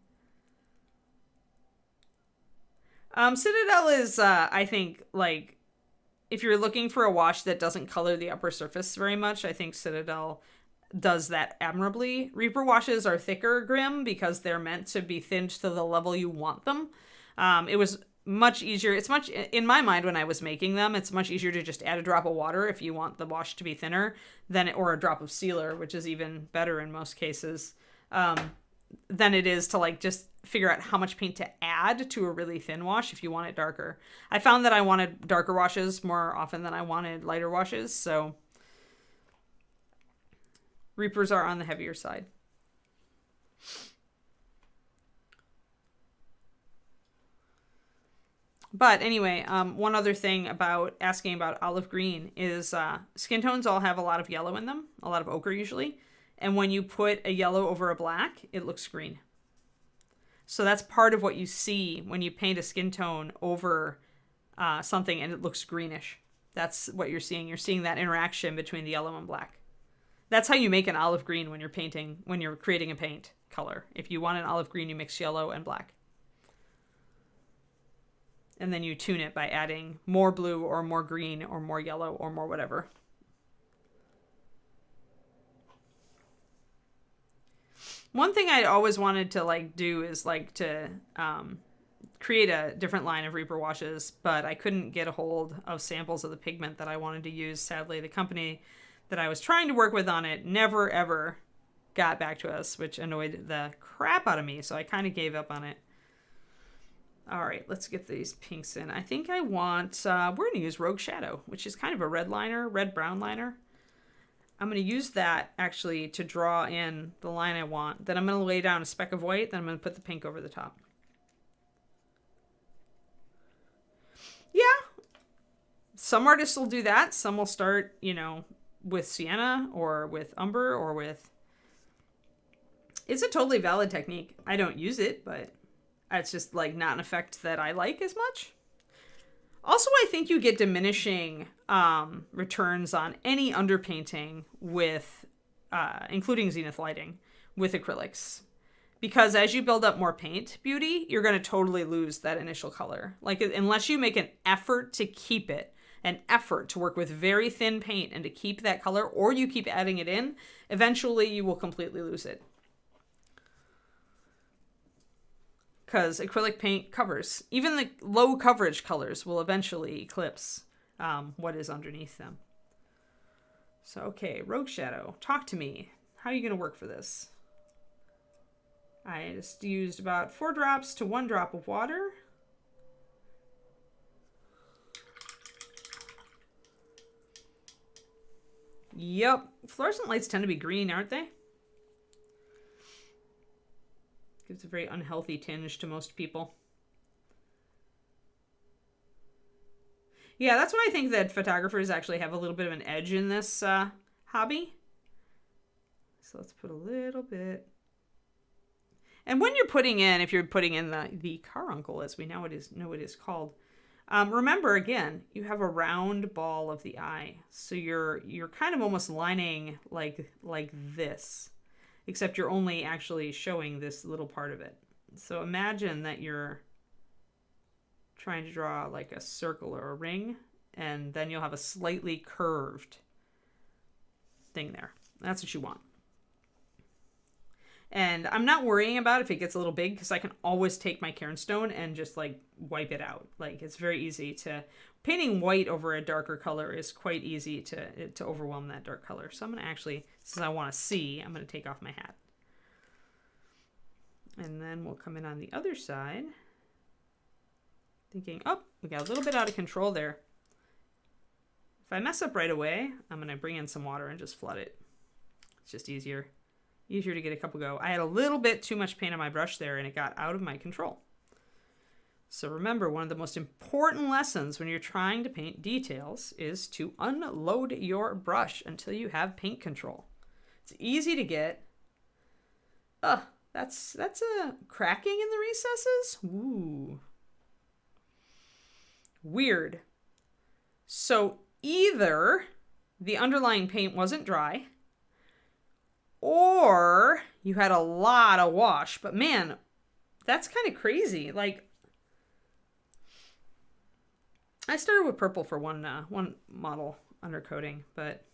Citadel is, I think, like, if you're looking for a wash that doesn't color the upper surface very much, I think Citadel does that admirably. Reaper washes are thicker grim because they're meant to be thinned to the level you want them. It was much easier. In my mind, when I was making them, it's much easier to just add a drop of water if you want the wash to be thinner or a drop of sealer, which is even better in most cases. Than it is to like just figure out how much paint to add to a really thin wash if you want it darker. I found that I wanted darker washes more often than I wanted lighter washes, so Reapers are on the heavier side. But anyway, one other thing about asking about olive green is skin tones all have a lot of yellow in them, a lot of ochre usually. And when you put a yellow over a black, it looks green. So that's part of what you see when you paint a skin tone over something and it looks greenish. That's what you're seeing. You're seeing that interaction between the yellow and black. That's how you make an olive green when you're creating a paint color. If you want an olive green, you mix yellow and black. And then you tune it by adding more blue or more green or more yellow or more whatever. One thing I always wanted to do is to create a different line of Reaper washes, but I couldn't get a hold of samples of the pigment that I wanted to use. Sadly, the company that I was trying to work with on it never ever got back to us, which annoyed the crap out of me, so I kind of gave up on it. All right, let's get these pinks in. I think I want, we're going to use Rogue Shadow, which is kind of a red-brown liner. I'm going to use that actually to draw in the line I want. Then I'm going to lay down a speck of white. Then I'm going to put the pink over the top. Yeah. Some artists will do that. Some will start, with sienna or with umber or with... It's a totally valid technique. I don't use it, but it's just not an effect that I like as much. Also, I think you get diminishing returns on any underpainting with, including zenith lighting, with acrylics. Because as you build up more paint beauty, you're going to totally lose that initial color. Unless you make an effort to keep it, an effort to work with very thin paint and to keep that color, or you keep adding it in, eventually you will completely lose it. Because acrylic paint covers. Even the low coverage colors will eventually eclipse what is underneath them. So, okay, Rogue Shadow, talk to me. How are you going to work for this? I just used about 4 drops to 1 drop of water. Yep. Fluorescent lights tend to be green, aren't they? Gives a very unhealthy tinge to most people. Yeah, that's why I think that photographers actually have a little bit of an edge in this hobby. So let's put a little bit. And when you're putting in, if you're putting in the carbuncle, as we know it is called, remember again, you have a round ball of the eye, so you're kind of almost lining like this, except you're only actually showing this little part of it. So imagine that you're trying to draw like a circle or a ring, and then you'll have a slightly curved thing there. That's what you want. And I'm not worrying about if it gets a little big, because I can always take my Cairn stone and just like wipe it out. Like, it's very easy to, painting white over a darker color is quite easy to overwhelm that dark color. So I'm going to actually, since I want to see, I'm going to take off my hat. And then we'll come in on the other side. Thinking, oh, we got a little bit out of control there. If I mess up right away, I'm going to bring in some water and just flood it. It's just easier to get a couple go. I had a little bit too much paint on my brush there, and it got out of my control. So remember, one of the most important lessons when you're trying to paint details is to unload your brush until you have paint control. It's easy to get. That's a cracking in the recesses. Ooh. Weird. So either the underlying paint wasn't dry, or you had a lot of wash. But man, that's kind of crazy. Like, I started with purple for one model undercoating, but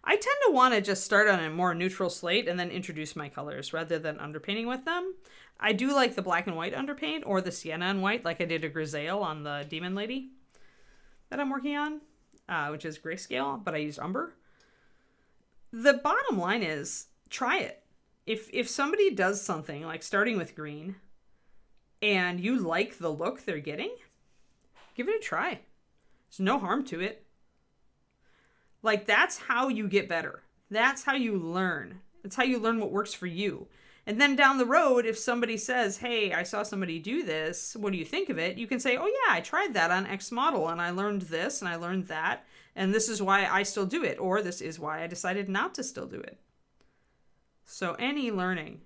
I tend to want to just start on a more neutral slate and then introduce my colors rather than underpainting with them. I do like the black and white underpaint, or the sienna and white, like I did a grisaille on the Demon Lady that I'm working on, which is grayscale, but I used umber. The bottom line is, try it. If somebody does something like starting with green and you like the look they're getting, give it a try. There's no harm to it. Like, that's how you get better. That's how you learn. That's how you learn what works for you. And then down the road, if somebody says, hey, I saw somebody do this, what do you think of it? You can say, oh yeah, I tried that on X model and I learned this and I learned that. And this is why I still do it. Or this is why I decided not to still do it. So any learning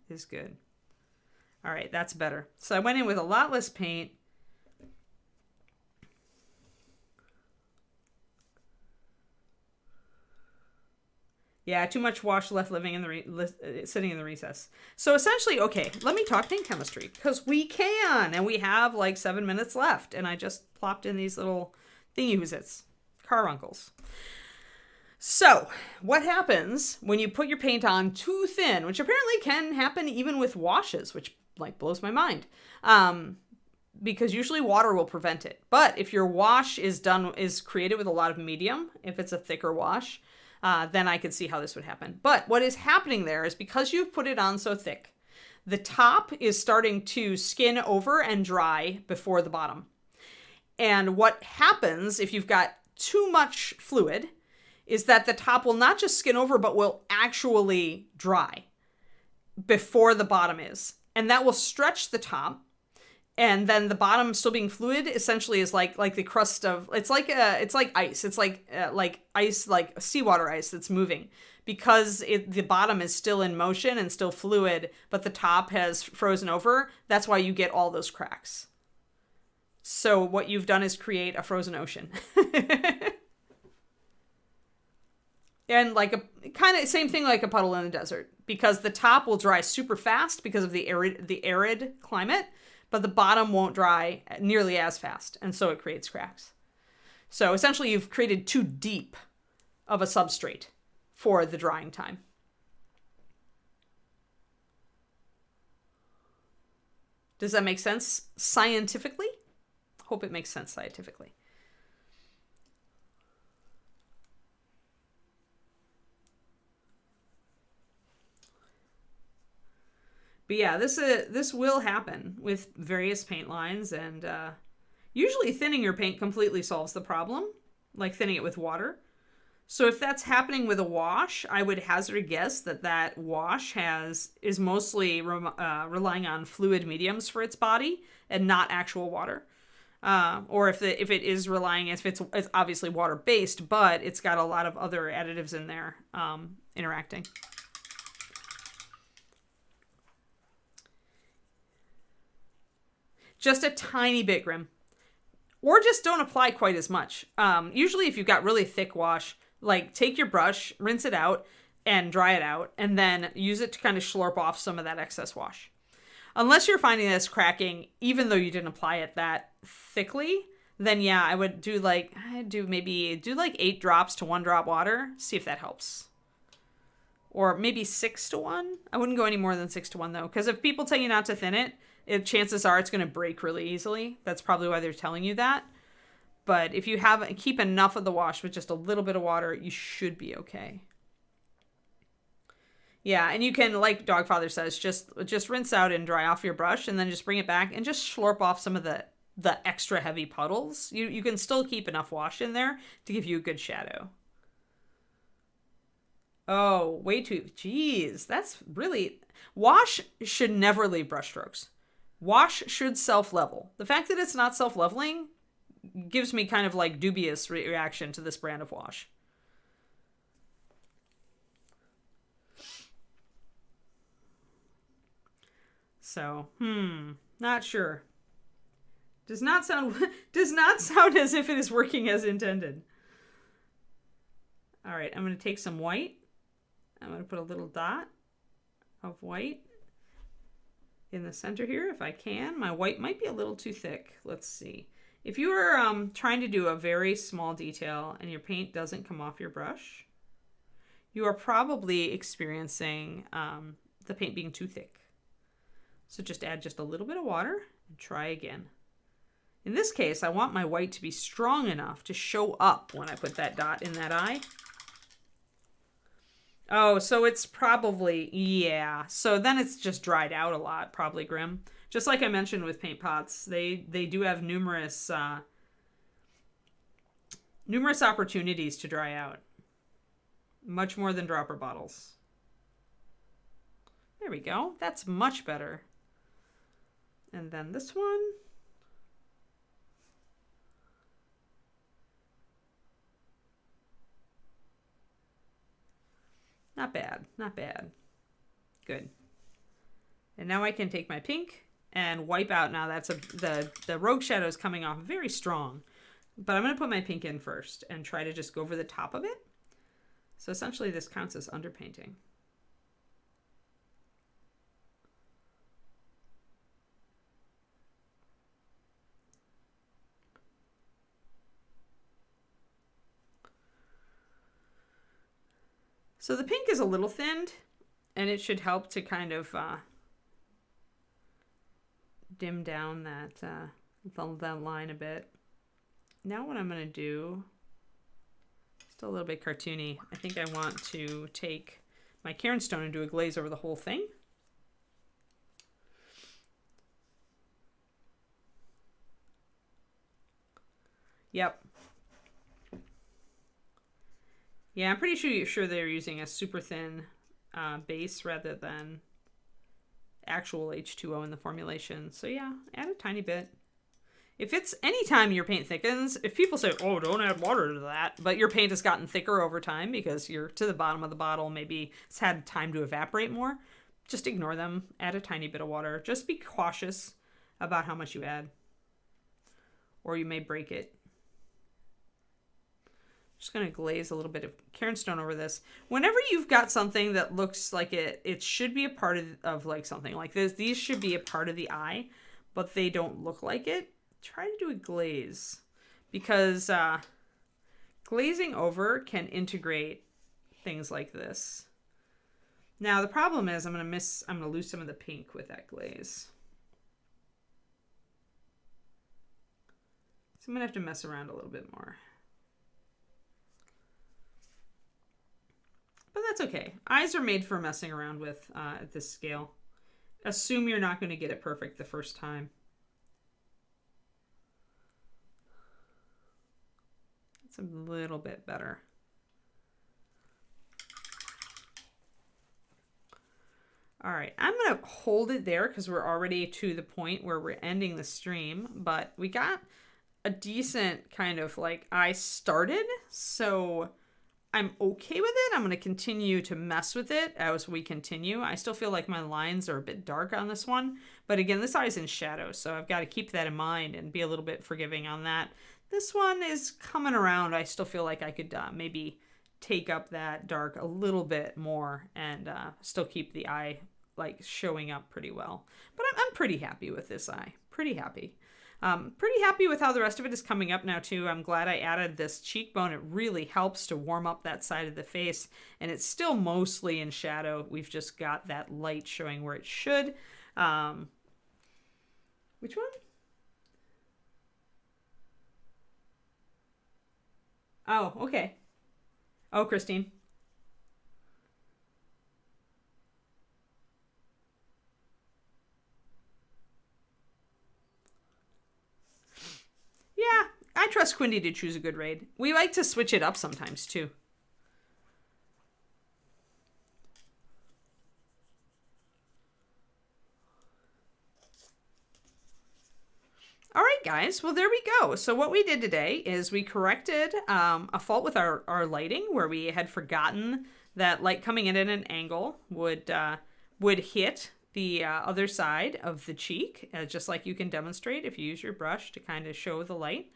is good. All right, that's better. So I went in with a lot less paint. Yeah, too much wash left living in the sitting in the recess. So essentially, okay, let me talk paint chemistry, because we can, and we have like 7 minutes left, and I just plopped in these little thingy-whoozits, carbuncles. So what happens when you put your paint on too thin, which apparently can happen even with washes, which like blows my mind, because usually water will prevent it. But if your wash is created with a lot of medium, if it's a thicker wash, then I could see how this would happen. But what is happening there is, because you've put it on so thick, the top is starting to skin over and dry before the bottom. And what happens if you've got too much fluid is that the top will not just skin over, but will actually dry before the bottom is. And that will stretch the top. And then the bottom still being fluid essentially is like the crust of, it's like ice. It's like ice, like seawater ice that's moving, because the bottom is still in motion and still fluid, but the top has frozen over. That's why you get all those cracks. So what you've done is create a frozen ocean. And like a kind of same thing like a puddle in the desert, because the top will dry super fast because of the arid climate, but the bottom won't dry nearly as fast, and so it creates cracks. So essentially you've created too deep of a substrate for the drying time. Does that make sense scientifically? Hope it makes sense scientifically. But yeah, this will happen with various paint lines, and usually thinning your paint completely solves the problem, like thinning it with water. So if that's happening with a wash, I would hazard a guess that that wash is mostly relying on fluid mediums for its body and not actual water. Or if it is relying, if it's obviously water based, but it's got a lot of other additives in there interacting. Just a tiny bit, Grim. Or just don't apply quite as much. Usually if you've got really thick wash, like take your brush, rinse it out, and dry it out, and then use it to kind of slurp off some of that excess wash. Unless you're finding this cracking, even though you didn't apply it that thickly, then yeah, I would do like 8 drops to 1 drop water. See if that helps. Or maybe 6 to 1. I wouldn't go any more than 6 to 1 though, because if people tell you not to thin it, chances are it's going to break really easily. That's probably why they're telling you that. But if you keep enough of the wash with just a little bit of water, you should be okay. Yeah, and you can, like Dogfather says, just rinse out and dry off your brush, and then just bring it back and just slurp off some of the extra heavy puddles. You can still keep enough wash in there to give you a good shadow. Oh, way too... Jeez, that's really... Wash should never leave brushstrokes. Wash should self-level. The fact that it's not self-leveling gives me kind of like dubious reaction to this brand of wash. So, not sure. Does not sound as if it is working as intended. All right, I'm going to take some white. I'm going to put a little dot of white in the center here if I can. My white might be a little too thick. Let's see. If you are trying to do a very small detail and your paint doesn't come off your brush, you are probably experiencing the paint being too thick. So just add just a little bit of water and try again. In this case, I want my white to be strong enough to show up when I put that dot in that eye. Oh, so it's probably, yeah. So then it's just dried out a lot, probably, Grim. Just like I mentioned with paint pots, they do have numerous opportunities to dry out. Much more than dropper bottles. There we go. That's much better. And then this one. Not bad, not bad. Good. And now I can take my pink and wipe out. Now that's the rogue shadow is coming off very strong, but I'm going to put my pink in first and try to just go over the top of it. So essentially this counts as underpainting. So the pink is a little thinned, and it should help to kind of dim down that line a bit. Now what I'm going to do, still a little bit cartoony, I think I want to take my Cairn Stone and do a glaze over the whole thing. Yep. Yeah, I'm pretty sure they're using a super thin base rather than actual H2O in the formulation. So yeah, add a tiny bit. If it's anytime your paint thickens, if people say, oh, don't add water to that, but your paint has gotten thicker over time because you're to the bottom of the bottle, maybe it's had time to evaporate more, just ignore them. Add a tiny bit of water. Just be cautious about how much you add, or you may break it. Just going to glaze a little bit of Cairn Stone over this. Whenever you've got something that looks like it should be a part of like something like this, these should be a part of the eye, but they don't look like it, try to do a glaze, because glazing over can integrate things like this. Now the problem is I'm going to lose some of the pink with that glaze. So I'm going to have to mess around a little bit more. But that's okay. Eyes are made for messing around with at this scale. assume you're not going to get it perfect the first time. It's a little bit better. All right, I'm going to hold it there because we're already to the point where we're ending the stream, but we got a decent kind of like eye started, so I'm okay with it. I'm going to continue to mess with it as we continue. I still feel like my lines are a bit dark on this one, but again, this eye's in shadow, so I've got to keep that in mind and be a little bit forgiving on that. This one is coming around. I still feel like I could maybe take up that dark a little bit more and still keep the eye like showing up pretty well. But I'm pretty happy with this eye. Pretty happy. Pretty happy with how the rest of it is coming up now too. I'm glad I added this cheekbone. It really helps to warm up that side of the face, and it's still mostly in shadow. We've just got that light showing where it should. Which one? Oh, okay. Oh, Christine. Yeah, I trust Quindy to choose a good raid. We like to switch it up sometimes, too. All right, guys. Well, there we go. So what we did today is we corrected a fault with our lighting where we had forgotten that light coming in at an angle would hit the other side of the cheek, just like you can demonstrate if you use your brush to kind of show the light.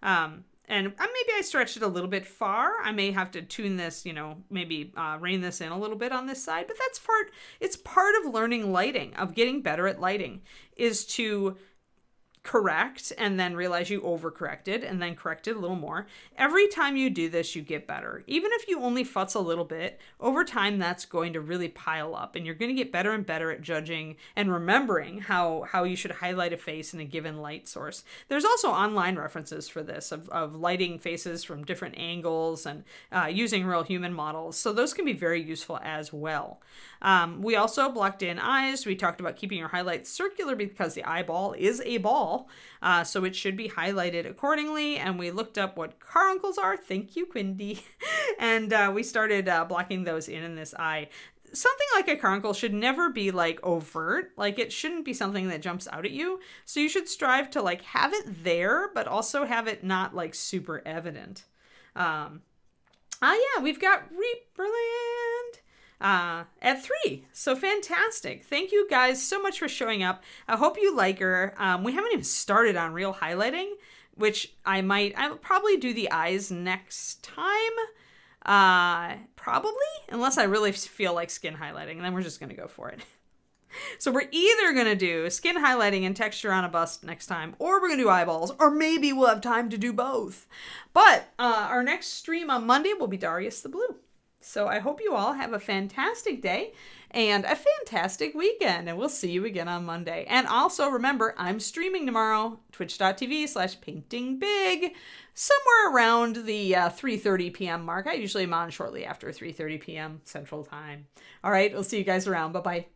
And maybe I stretched it a little bit far. I may have to tune this, maybe rein this in a little bit on this side, but it's part of learning lighting, of getting better at lighting, is to correct and then realize you overcorrected and then corrected a little more. Every time you do this, you get better. Even if you only futz a little bit, over time that's going to really pile up, and you're going to get better and better at judging and remembering how you should highlight a face in a given light source. There's also online references for this of lighting faces from different angles and using real human models, so those can be very useful as well. We also blocked in eyes. We talked about keeping your highlights circular because the eyeball is a ball, so it should be highlighted accordingly. And we looked up what caruncles are. Thank you, Quindy. And we started blocking those in this eye. Something like a caruncle should never be like overt. Like, it shouldn't be something that jumps out at you. So you should strive to like have it there, but also have it not like super evident. Yeah, we've got Reaperland at 3. So fantastic. Thank you guys so much for showing up. I hope you like her. We haven't even started on real highlighting, which I'll probably do the eyes next time. Probably, unless I really feel like skin highlighting, and then we're just going to go for it. So we're either going to do skin highlighting and texture on a bust next time, or we're going to do eyeballs, or maybe we'll have time to do both. But our next stream on Monday will be Darius the Blue. So I hope you all have a fantastic day and a fantastic weekend, and we'll see you again on Monday. And also remember, I'm streaming tomorrow, twitch.tv/paintingbig, somewhere around the 3:30 p.m. mark. I usually am on shortly after 3:30 p.m. Central Time. All right, we'll see you guys around. Bye-bye.